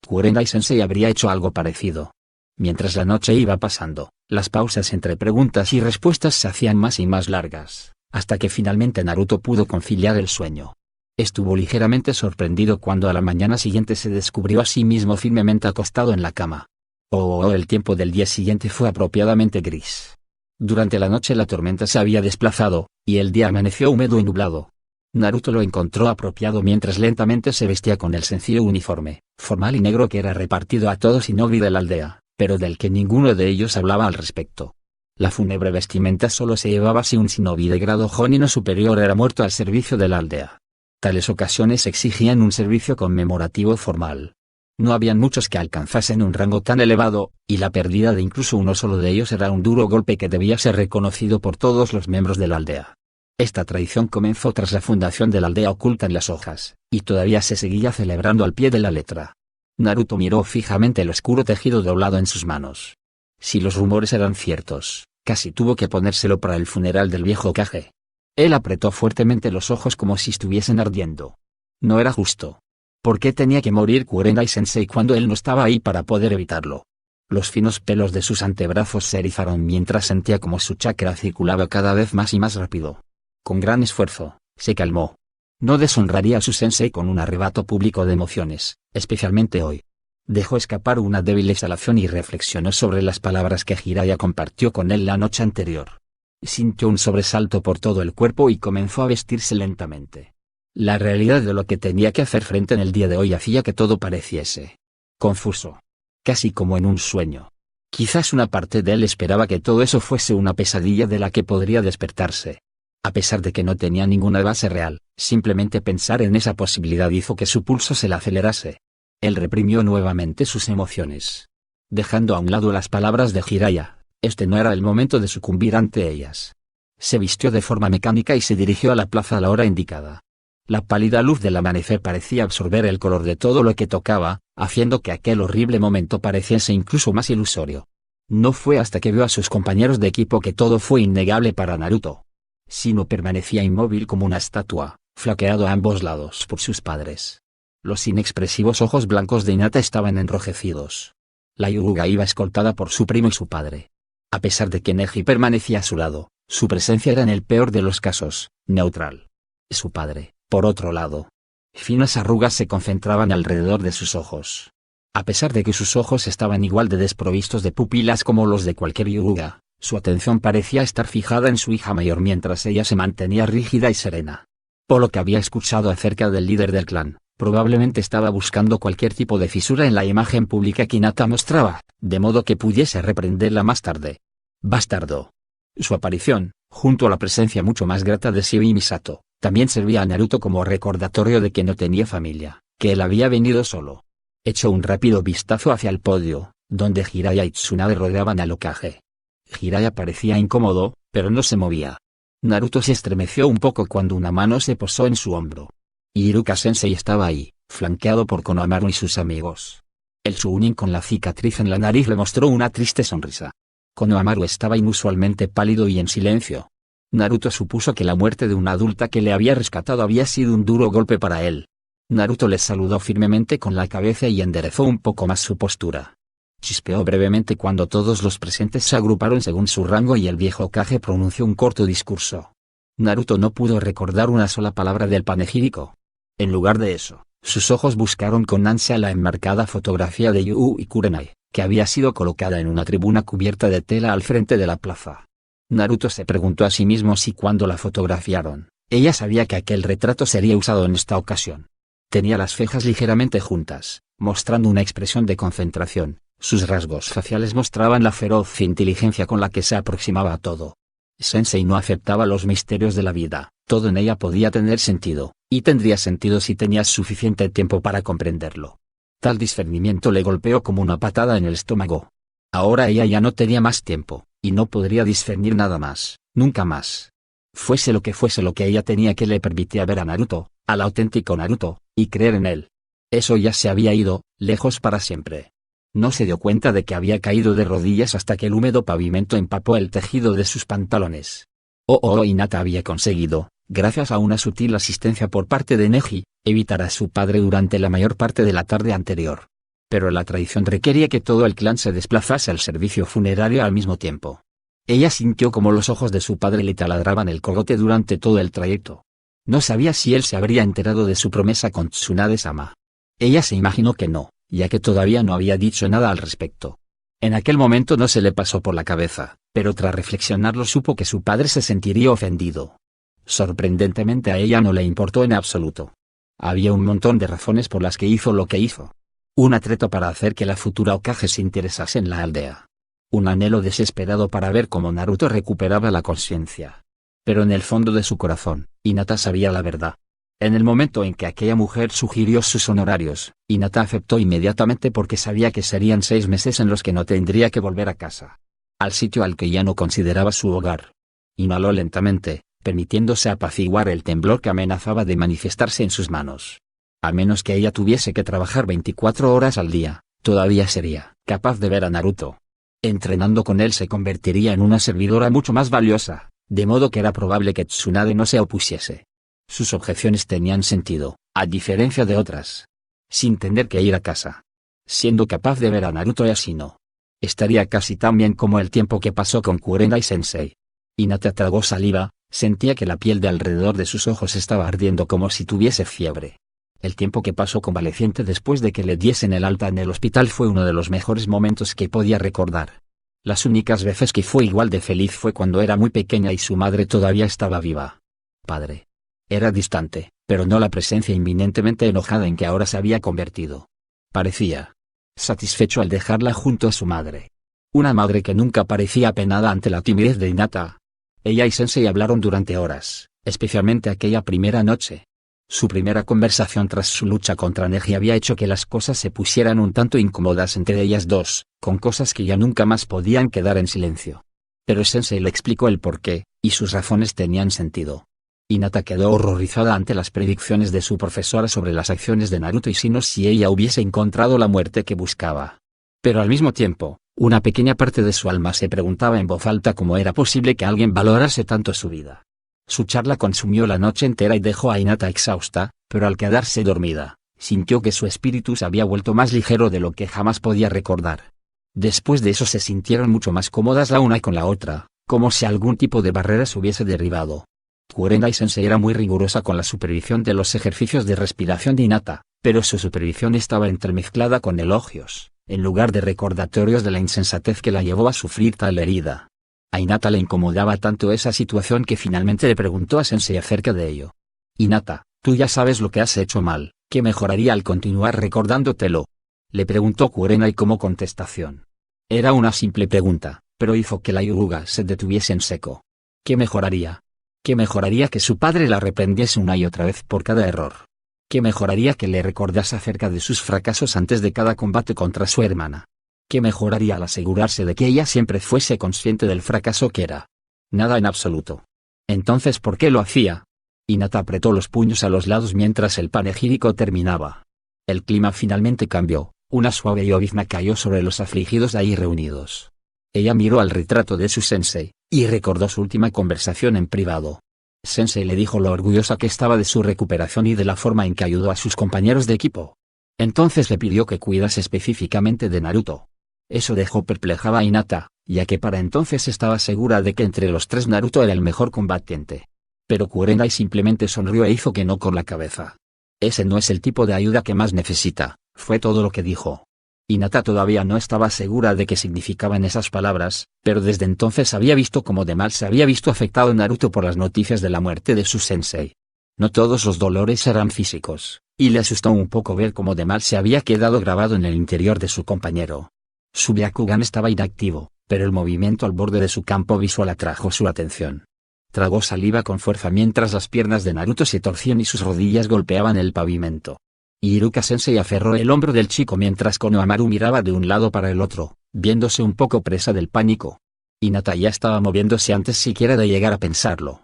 Kurenai-sensei habría hecho algo parecido. Mientras la noche iba pasando, las pausas entre preguntas y respuestas se hacían más y más largas, hasta que finalmente Naruto pudo conciliar el sueño. Estuvo ligeramente sorprendido cuando a la mañana siguiente se descubrió a sí mismo firmemente acostado en la cama. El tiempo del día siguiente fue apropiadamente gris. Durante la noche la tormenta se había desplazado, y el día amaneció húmedo y nublado. Naruto lo encontró apropiado mientras lentamente se vestía con el sencillo uniforme, formal y negro que era repartido a todos shinobi de la aldea, pero del que ninguno de ellos hablaba al respecto. La fúnebre vestimenta solo se llevaba si un shinobi de grado jonin o superior era muerto al servicio de la aldea. Tales ocasiones exigían un servicio conmemorativo formal. No habían muchos que alcanzasen un rango tan elevado, y la pérdida de incluso uno solo de ellos era un duro golpe que debía ser reconocido por todos los miembros de la aldea. Esta tradición comenzó tras la fundación de la aldea oculta en las hojas, y todavía se seguía celebrando al pie de la letra. Naruto miró fijamente el oscuro tejido doblado en sus manos. Si los rumores eran ciertos, casi tuvo que ponérselo para el funeral del viejo Hokage. Él apretó fuertemente los ojos como si estuviesen ardiendo. No era justo. ¿Por qué tenía que morir Kurenai-sensei cuando él no estaba ahí para poder evitarlo? Los finos pelos de sus antebrazos se erizaron mientras sentía como su chakra circulaba cada vez más y más rápido. Con gran esfuerzo, se calmó. No deshonraría a su sensei con un arrebato público de emociones, especialmente hoy. Dejó escapar una débil exhalación y reflexionó sobre las palabras que Jiraiya compartió con él la noche anterior. Sintió un sobresalto por todo el cuerpo y comenzó a vestirse lentamente. La realidad de lo que tenía que hacer frente en el día de hoy hacía que todo pareciese confuso. Casi como en un sueño. Quizás una parte de él esperaba que todo eso fuese una pesadilla de la que podría despertarse. A pesar de que no tenía ninguna base real, simplemente pensar en esa posibilidad hizo que su pulso se le acelerase. Él reprimió nuevamente sus emociones. Dejando a un lado las palabras de Jiraiya, este no era el momento de sucumbir ante ellas. Se vistió de forma mecánica y se dirigió a la plaza a la hora indicada. La pálida luz del amanecer parecía absorber el color de todo lo que tocaba, haciendo que aquel horrible momento pareciese incluso más ilusorio. No fue hasta que vio a sus compañeros de equipo que todo fue innegable para Naruto. Shino permanecía inmóvil como una estatua, flaqueado a ambos lados por sus padres. Los inexpresivos ojos blancos de Hinata estaban enrojecidos. La Hyuga iba escoltada por su primo y su padre. A pesar de que Neji permanecía a su lado, su presencia era en el peor de los casos, neutral. Su padre, por otro lado. Finas arrugas se concentraban alrededor de sus ojos. A pesar de que sus ojos estaban igual de desprovistos de pupilas como los de cualquier Hyuga, su atención parecía estar fijada en su hija mayor mientras ella se mantenía rígida y serena. Por lo que había escuchado acerca del líder del clan, probablemente estaba buscando cualquier tipo de fisura en la imagen pública que Hinata mostraba, de modo que pudiese reprenderla más tarde. Bastardo. Su aparición, junto a la presencia mucho más grata de Shio y Misato, también servía a Naruto como recordatorio de que no tenía familia, que él había venido solo. Echó un rápido vistazo hacia el podio, donde Jiraiya y Tsunade rodeaban al Hokage. Jiraiya parecía incómodo, pero no se movía. Naruto se estremeció un poco cuando una mano se posó en su hombro. Iruka-sensei estaba ahí, flanqueado por Konohamaru y sus amigos. El Chunin con la cicatriz en la nariz le mostró una triste sonrisa. Konohamaru estaba inusualmente pálido y en silencio. Naruto supuso que la muerte de una adulta que le había rescatado había sido un duro golpe para él. Naruto les saludó firmemente con la cabeza y enderezó un poco más su postura. Chispeó brevemente cuando todos los presentes se agruparon según su rango y el viejo Hokage pronunció un corto discurso. Naruto no pudo recordar una sola palabra del panegírico. En lugar de eso, sus ojos buscaron con ansia la enmarcada fotografía de Yu y Kurenai, que había sido colocada en una tribuna cubierta de tela al frente de la plaza. Naruto se preguntó a sí mismo si cuando la fotografiaron, ella sabía que aquel retrato sería usado en esta ocasión. Tenía las cejas ligeramente juntas, mostrando una expresión de concentración. Sus rasgos faciales mostraban la feroz inteligencia con la que se aproximaba a todo. Sensei no aceptaba los misterios de la vida, todo en ella podía tener sentido, y tendría sentido si tenías suficiente tiempo para comprenderlo. Tal discernimiento le golpeó como una patada en el estómago. Ahora ella ya no tenía más tiempo, y no podría discernir nada más, nunca más. Fuese lo que ella tenía que le permitía ver a Naruto, al auténtico Naruto, y creer en él. Eso ya se había ido, lejos para siempre. No se dio cuenta de que había caído de rodillas hasta que el húmedo pavimento empapó el tejido de sus pantalones. Hinata había conseguido, gracias a una sutil asistencia por parte de Neji, evitar a su padre durante la mayor parte de la tarde anterior. Pero la tradición requería que todo el clan se desplazase al servicio funerario al mismo tiempo. Ella sintió como los ojos de su padre le taladraban el cogote durante todo el trayecto. No sabía si él se habría enterado de su promesa con Tsunade-sama. Ella se imaginó que no, ya que todavía no había dicho nada al respecto. En aquel momento no se le pasó por la cabeza, pero tras reflexionarlo supo que su padre se sentiría ofendido. Sorprendentemente a ella no le importó en absoluto. Había un montón de razones por las que hizo lo que hizo. Un atrito para hacer que la futura Hokage se interesase en la aldea. Un anhelo desesperado para ver cómo Naruto recuperaba la conciencia. Pero en el fondo de su corazón, Hinata sabía la verdad. En el momento en que aquella mujer sugirió sus honorarios, Hinata aceptó inmediatamente porque sabía que serían 6 meses en los que no tendría que volver a casa. Al sitio al que ya no consideraba su hogar. Inhaló lentamente, permitiéndose apaciguar el temblor que amenazaba de manifestarse en sus manos. A menos que ella tuviese que trabajar 24 horas al día, todavía sería capaz de ver a Naruto. Entrenando con él se convertiría en una servidora mucho más valiosa, de modo que era probable que Tsunade no se opusiese. Sus objeciones tenían sentido, a diferencia de otras. Sin tener que ir a casa. Siendo capaz de ver a Naruto y Asino. Estaría casi tan bien como el tiempo que pasó con Kurenai-sensei. Hinata tragó saliva, sentía que la piel de alrededor de sus ojos estaba ardiendo como si tuviese fiebre. El tiempo que pasó convaleciente después de que le diesen el alta en el hospital fue uno de los mejores momentos que podía recordar. Las únicas veces que fue igual de feliz fue cuando era muy pequeña y su madre todavía estaba viva. Padre. Era distante, pero no la presencia inminentemente enojada en que ahora se había convertido. Parecía satisfecho al dejarla junto a su madre. Una madre que nunca parecía apenada ante la timidez de Hinata. Ella y Sensei hablaron durante horas, especialmente aquella primera noche. Su primera conversación tras su lucha contra Neji había hecho que las cosas se pusieran un tanto incómodas entre ellas dos, con cosas que ya nunca más podían quedar en silencio. Pero Sensei le explicó el porqué, y sus razones tenían sentido. Hinata quedó horrorizada ante las predicciones de su profesora sobre las acciones de Naruto y Shino si ella hubiese encontrado la muerte que buscaba. Pero al mismo tiempo, una pequeña parte de su alma se preguntaba en voz alta cómo era posible que alguien valorase tanto su vida. Su charla consumió la noche entera y dejó a Hinata exhausta, pero al quedarse dormida, sintió que su espíritu se había vuelto más ligero de lo que jamás podía recordar. Después de eso se sintieron mucho más cómodas la una con la otra, como si algún tipo de barrera se hubiese derribado. Kurenai-sensei era muy rigurosa con la supervisión de los ejercicios de respiración de Hinata, pero su supervisión estaba entremezclada con elogios, en lugar de recordatorios de la insensatez que la llevó a sufrir tal herida. A Hinata le incomodaba tanto esa situación que finalmente le preguntó a Sensei acerca de ello. Hinata, tú ya sabes lo que has hecho mal, ¿qué mejoraría al continuar recordándotelo? Le preguntó Kurenai como contestación. Era una simple pregunta, pero hizo que la Hyuga se detuviese en seco. ¿Qué mejoraría? ¿Qué mejoraría que su padre la reprendiese una y otra vez por cada error? ¿Qué mejoraría que le recordase acerca de sus fracasos antes de cada combate contra su hermana? ¿Qué mejoraría al asegurarse de que ella siempre fuese consciente del fracaso que era? Nada en absoluto. Entonces, ¿por qué lo hacía? Hinata apretó los puños a los lados mientras el panegírico terminaba. El clima finalmente cambió, una suave llovizna cayó sobre los afligidos ahí reunidos. Ella miró al retrato de su sensei, y recordó su última conversación en privado. Sensei le dijo lo orgullosa que estaba de su recuperación y de la forma en que ayudó a sus compañeros de equipo. Entonces le pidió que cuidase específicamente de Naruto. Eso dejó perplejada a Hinata, ya que para entonces estaba segura de que entre los tres Naruto era el mejor combatiente. Pero Kurenai simplemente sonrió e hizo que no con la cabeza. Ese no es el tipo de ayuda que más necesita, fue todo lo que dijo. Hinata todavía no estaba segura de qué significaban esas palabras, pero desde entonces había visto cómo de mal se había visto afectado Naruto por las noticias de la muerte de su sensei. No todos los dolores eran físicos, y le asustó un poco ver cómo de mal se había quedado grabado en el interior de su compañero. Su Byakugan estaba inactivo, pero el movimiento al borde de su campo visual atrajo su atención. Tragó saliva con fuerza mientras las piernas de Naruto se torcían y sus rodillas golpeaban el pavimento. Iruka-sensei aferró el hombro del chico mientras Konohamaru miraba de un lado para el otro, viéndose un poco presa del pánico. Hinata ya estaba moviéndose antes siquiera de llegar a pensarlo.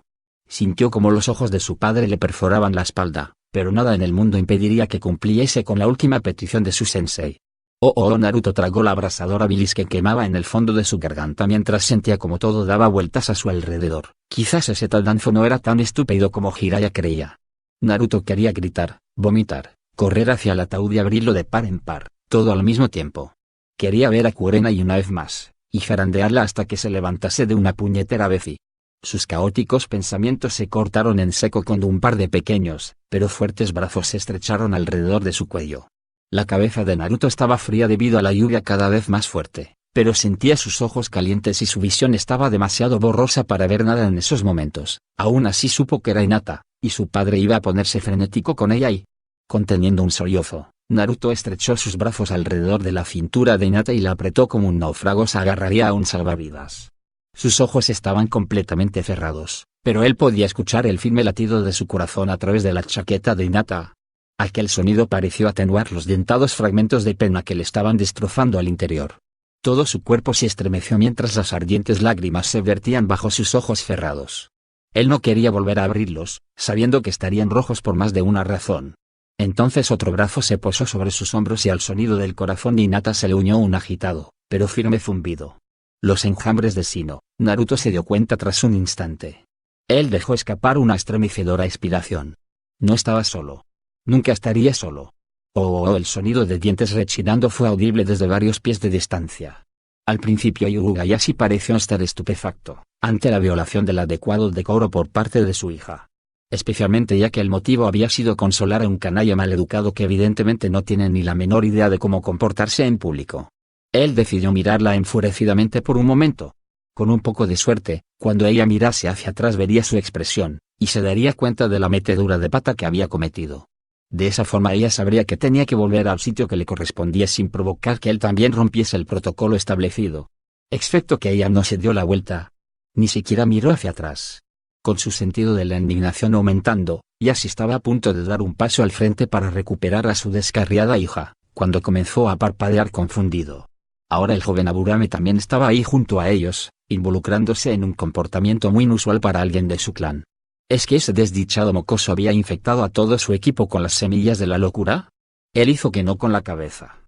Sintió como los ojos de su padre le perforaban la espalda, pero nada en el mundo impediría que cumpliese con la última petición de su sensei. Naruto tragó la abrasadora bilis que quemaba en el fondo de su garganta mientras sentía como todo daba vueltas a su alrededor. Quizás ese tal Danzo no era tan estúpido como Jiraiya creía. Naruto quería gritar, vomitar, correr hacia el ataúd y abrirlo de par en par, todo al mismo tiempo. Quería ver a Kurenai una vez más, y zarandearla hasta que se levantase de una puñetera vez y... Sus caóticos pensamientos se cortaron en seco cuando un par de pequeños, pero fuertes brazos se estrecharon alrededor de su cuello. La cabeza de Naruto estaba fría debido a la lluvia cada vez más fuerte, pero sentía sus ojos calientes y su visión estaba demasiado borrosa para ver nada en esos momentos. Aún así supo que era Hinata, y su padre iba a ponerse frenético con ella y... Conteniendo un sollozo, Naruto estrechó sus brazos alrededor de la cintura de Hinata y la apretó como un náufrago se agarraría a un salvavidas. Sus ojos estaban completamente cerrados, pero él podía escuchar el firme latido de su corazón a través de la chaqueta de Hinata. Aquel sonido pareció atenuar los dentados fragmentos de pena que le estaban destrozando al interior. Todo su cuerpo se estremeció mientras las ardientes lágrimas se vertían bajo sus ojos cerrados. Él no quería volver a abrirlos, sabiendo que estarían rojos por más de una razón. Entonces otro brazo se posó sobre sus hombros y al sonido del corazón de Hinata se le unió un agitado, pero firme zumbido. Los enjambres de Shino, Naruto se dio cuenta tras un instante. Él dejó escapar una estremecedora expiración. No estaba solo. Nunca estaría solo. El sonido de dientes rechinando fue audible desde varios pies de distancia. Al principio Yurugayashi pareció estar estupefacto, ante la violación del adecuado decoro por parte de su hija. Especialmente ya que el motivo había sido consolar a un canalla maleducado que evidentemente no tiene ni la menor idea de cómo comportarse en público. Él decidió mirarla enfurecidamente por un momento. Con un poco de suerte, cuando ella mirase hacia atrás vería su expresión, y se daría cuenta de la metedura de pata que había cometido. De esa forma ella sabría que tenía que volver al sitio que le correspondía sin provocar que él también rompiese el protocolo establecido. Excepto que ella no se dio la vuelta. Ni siquiera miró hacia atrás. Con su sentido de la indignación aumentando, Yashi estaba a punto de dar un paso al frente para recuperar a su descarriada hija, cuando comenzó a parpadear confundido. Ahora el joven Aburame también estaba ahí junto a ellos, involucrándose en un comportamiento muy inusual para alguien de su clan. ¿Es que ese desdichado mocoso había infectado a todo su equipo con las semillas de la locura? Él hizo que no con la cabeza.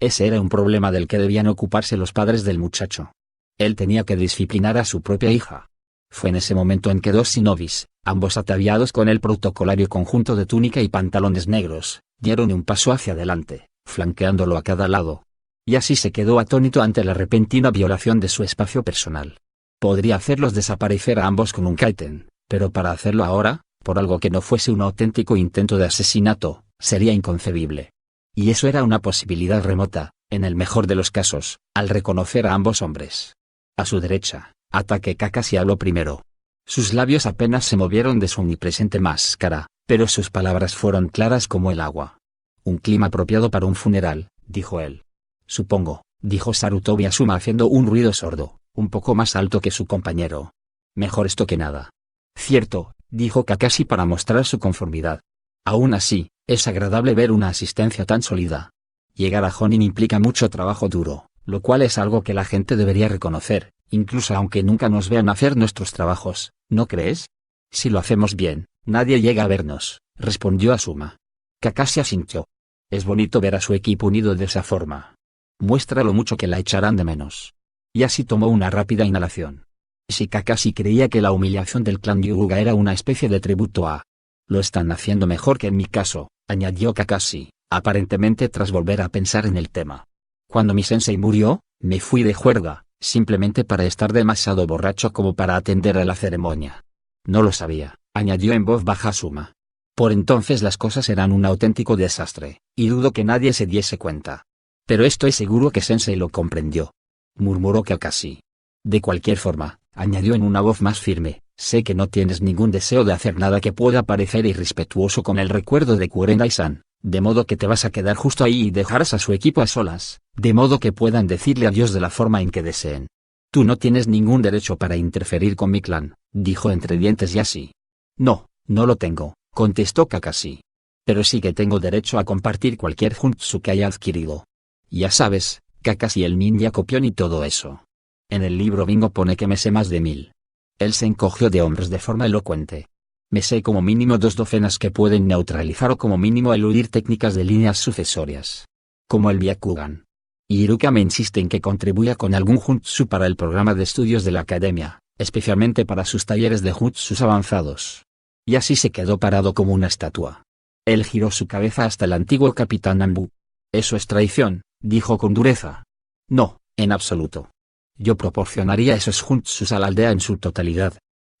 Ese era un problema del que debían ocuparse los padres del muchacho. Él tenía que disciplinar a su propia hija. Fue en ese momento en que dos shinobis, ambos ataviados con el protocolario conjunto de túnica y pantalones negros, dieron un paso hacia adelante, flanqueándolo a cada lado. Y así se quedó atónito ante la repentina violación de su espacio personal. Podría hacerlos desaparecer a ambos con un kaiten, pero para hacerlo ahora, por algo que no fuese un auténtico intento de asesinato, sería inconcebible. Y eso era una posibilidad remota, en el mejor de los casos, al reconocer a ambos hombres. A su derecha, Ataque Kakashi habló primero. Sus labios apenas se movieron de su omnipresente máscara, pero sus palabras fueron claras como el agua. Un clima apropiado para un funeral, dijo él. Supongo, dijo Sarutobi Asuma haciendo un ruido sordo, un poco más alto que su compañero. Mejor esto que nada. Cierto, dijo Kakashi para mostrar su conformidad. Aún así, es agradable ver una asistencia tan sólida. Llegar a Jonin implica mucho trabajo duro, lo cual es algo que la gente debería reconocer, incluso aunque nunca nos vean hacer nuestros trabajos, ¿no crees? Si lo hacemos bien, nadie llega a vernos, respondió Asuma. Kakashi asintió. Es bonito ver a su equipo unido de esa forma. Muestra lo mucho que la echarán de menos. Y así tomó una rápida inhalación. Si Kakashi creía que la humillación del clan Hyuga era una especie de tributo a... Lo están haciendo mejor que en mi caso, añadió Kakashi, aparentemente tras volver a pensar en el tema. Cuando mi sensei murió, me fui de juerga, simplemente para estar demasiado borracho como para atender a la ceremonia. No lo sabía, añadió en voz baja Asuma. Por entonces las cosas eran un auténtico desastre, y dudo que nadie se diese cuenta. Pero estoy seguro que Sensei lo comprendió. Murmuró Kakashi. De cualquier forma, añadió en una voz más firme, sé que no tienes ningún deseo de hacer nada que pueda parecer irrespetuoso con el recuerdo de Kurenai-san, de modo que te vas a quedar justo ahí y dejarás a su equipo a solas, de modo que puedan decirle adiós de la forma en que deseen. Tú no tienes ningún derecho para interferir con mi clan, dijo entre dientes Yashi. No, no lo tengo, contestó Kakashi. Pero sí que tengo derecho a compartir cualquier jutsu que haya adquirido. Ya sabes, Kakashi el ninja copión y todo eso. En el libro Bingo pone que me sé más de 1000. Él se encogió de hombros de forma elocuente. Me sé como mínimo 2 docenas que pueden neutralizar o como mínimo eludir técnicas de líneas sucesorias. Como el Byakugan. Y Iruka me insiste en que contribuya con algún jutsu para el programa de estudios de la academia, especialmente para sus talleres de jutsus avanzados. Y así se quedó parado como una estatua. Él giró su cabeza hasta el antiguo capitán Ambu. «Eso es traición», dijo con dureza. «No, en absoluto. Yo proporcionaría esos jutsus a la aldea en su totalidad.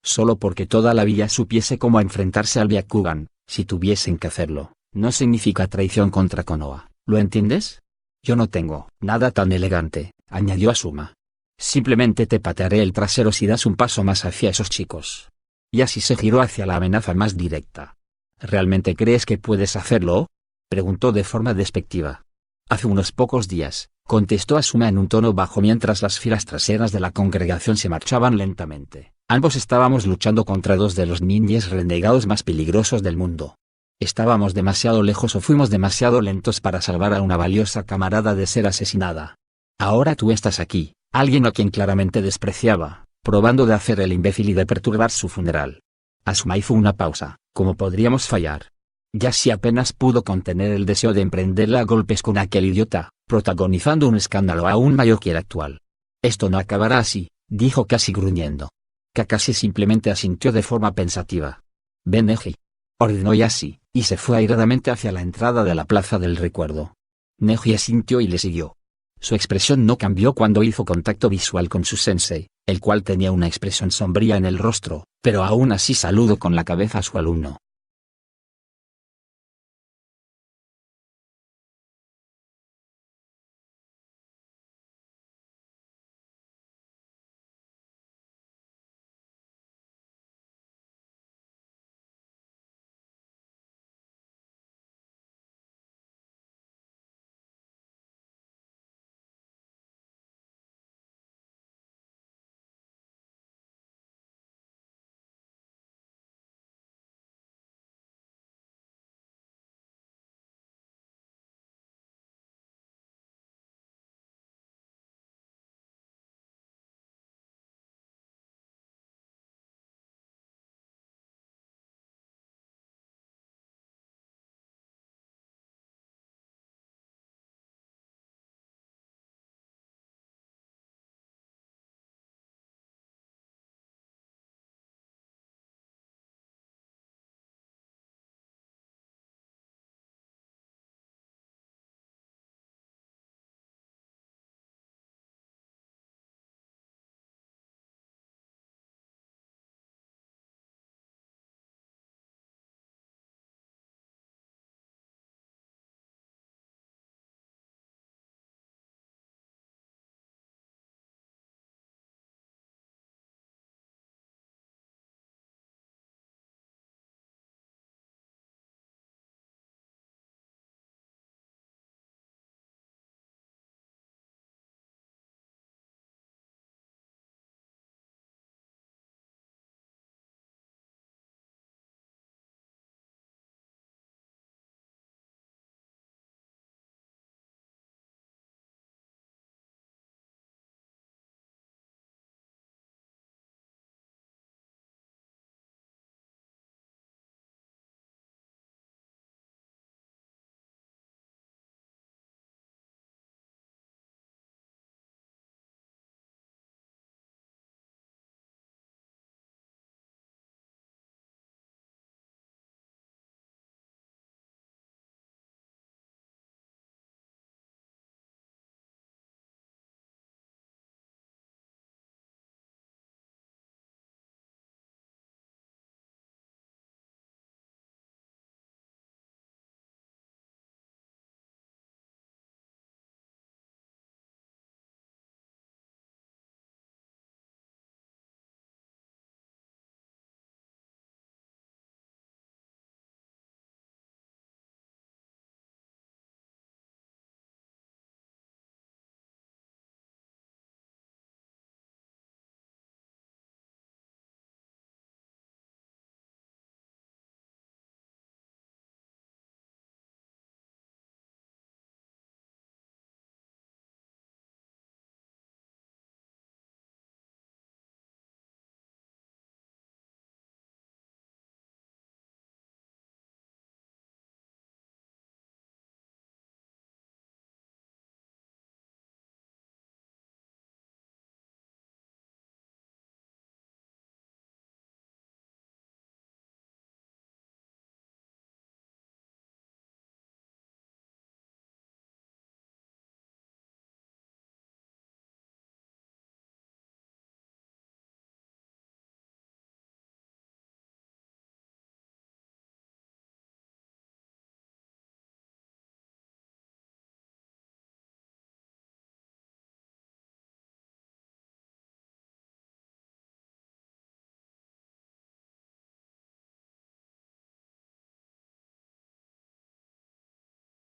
Solo porque toda la villa supiese cómo enfrentarse al Byakugan, si tuviesen que hacerlo, no significa traición contra Konoha, ¿lo entiendes? Yo no tengo nada tan elegante», añadió Asuma. «Simplemente te patearé el trasero si das un paso más hacia esos chicos». Y así se giró hacia la amenaza más directa. «¿Realmente crees que puedes hacerlo?», preguntó de forma despectiva. «Hace unos pocos días», contestó Asuma en un tono bajo mientras las filas traseras de la congregación se marchaban lentamente. «Ambos estábamos luchando contra 2 de los ninjas renegados más peligrosos del mundo. Estábamos demasiado lejos o fuimos demasiado lentos para salvar a una valiosa camarada de ser asesinada. Ahora tú estás aquí, alguien a quien claramente despreciaba, probando de hacer el imbécil y de perturbar su funeral». Asuma hizo una pausa. «¿Cómo podríamos fallar?». Yashi apenas pudo contener el deseo de emprenderle a golpes con aquel idiota, protagonizando un escándalo aún mayor que el actual. «Esto no acabará así», dijo casi gruñendo. Kakashi simplemente asintió de forma pensativa. «Ven, Neji», ordenó Yashi, y se fue airadamente hacia la entrada de la plaza del recuerdo. Neji asintió y le siguió. Su expresión no cambió cuando hizo contacto visual con su sensei, el cual tenía una expresión sombría en el rostro, pero aún así saludó con la cabeza a su alumno.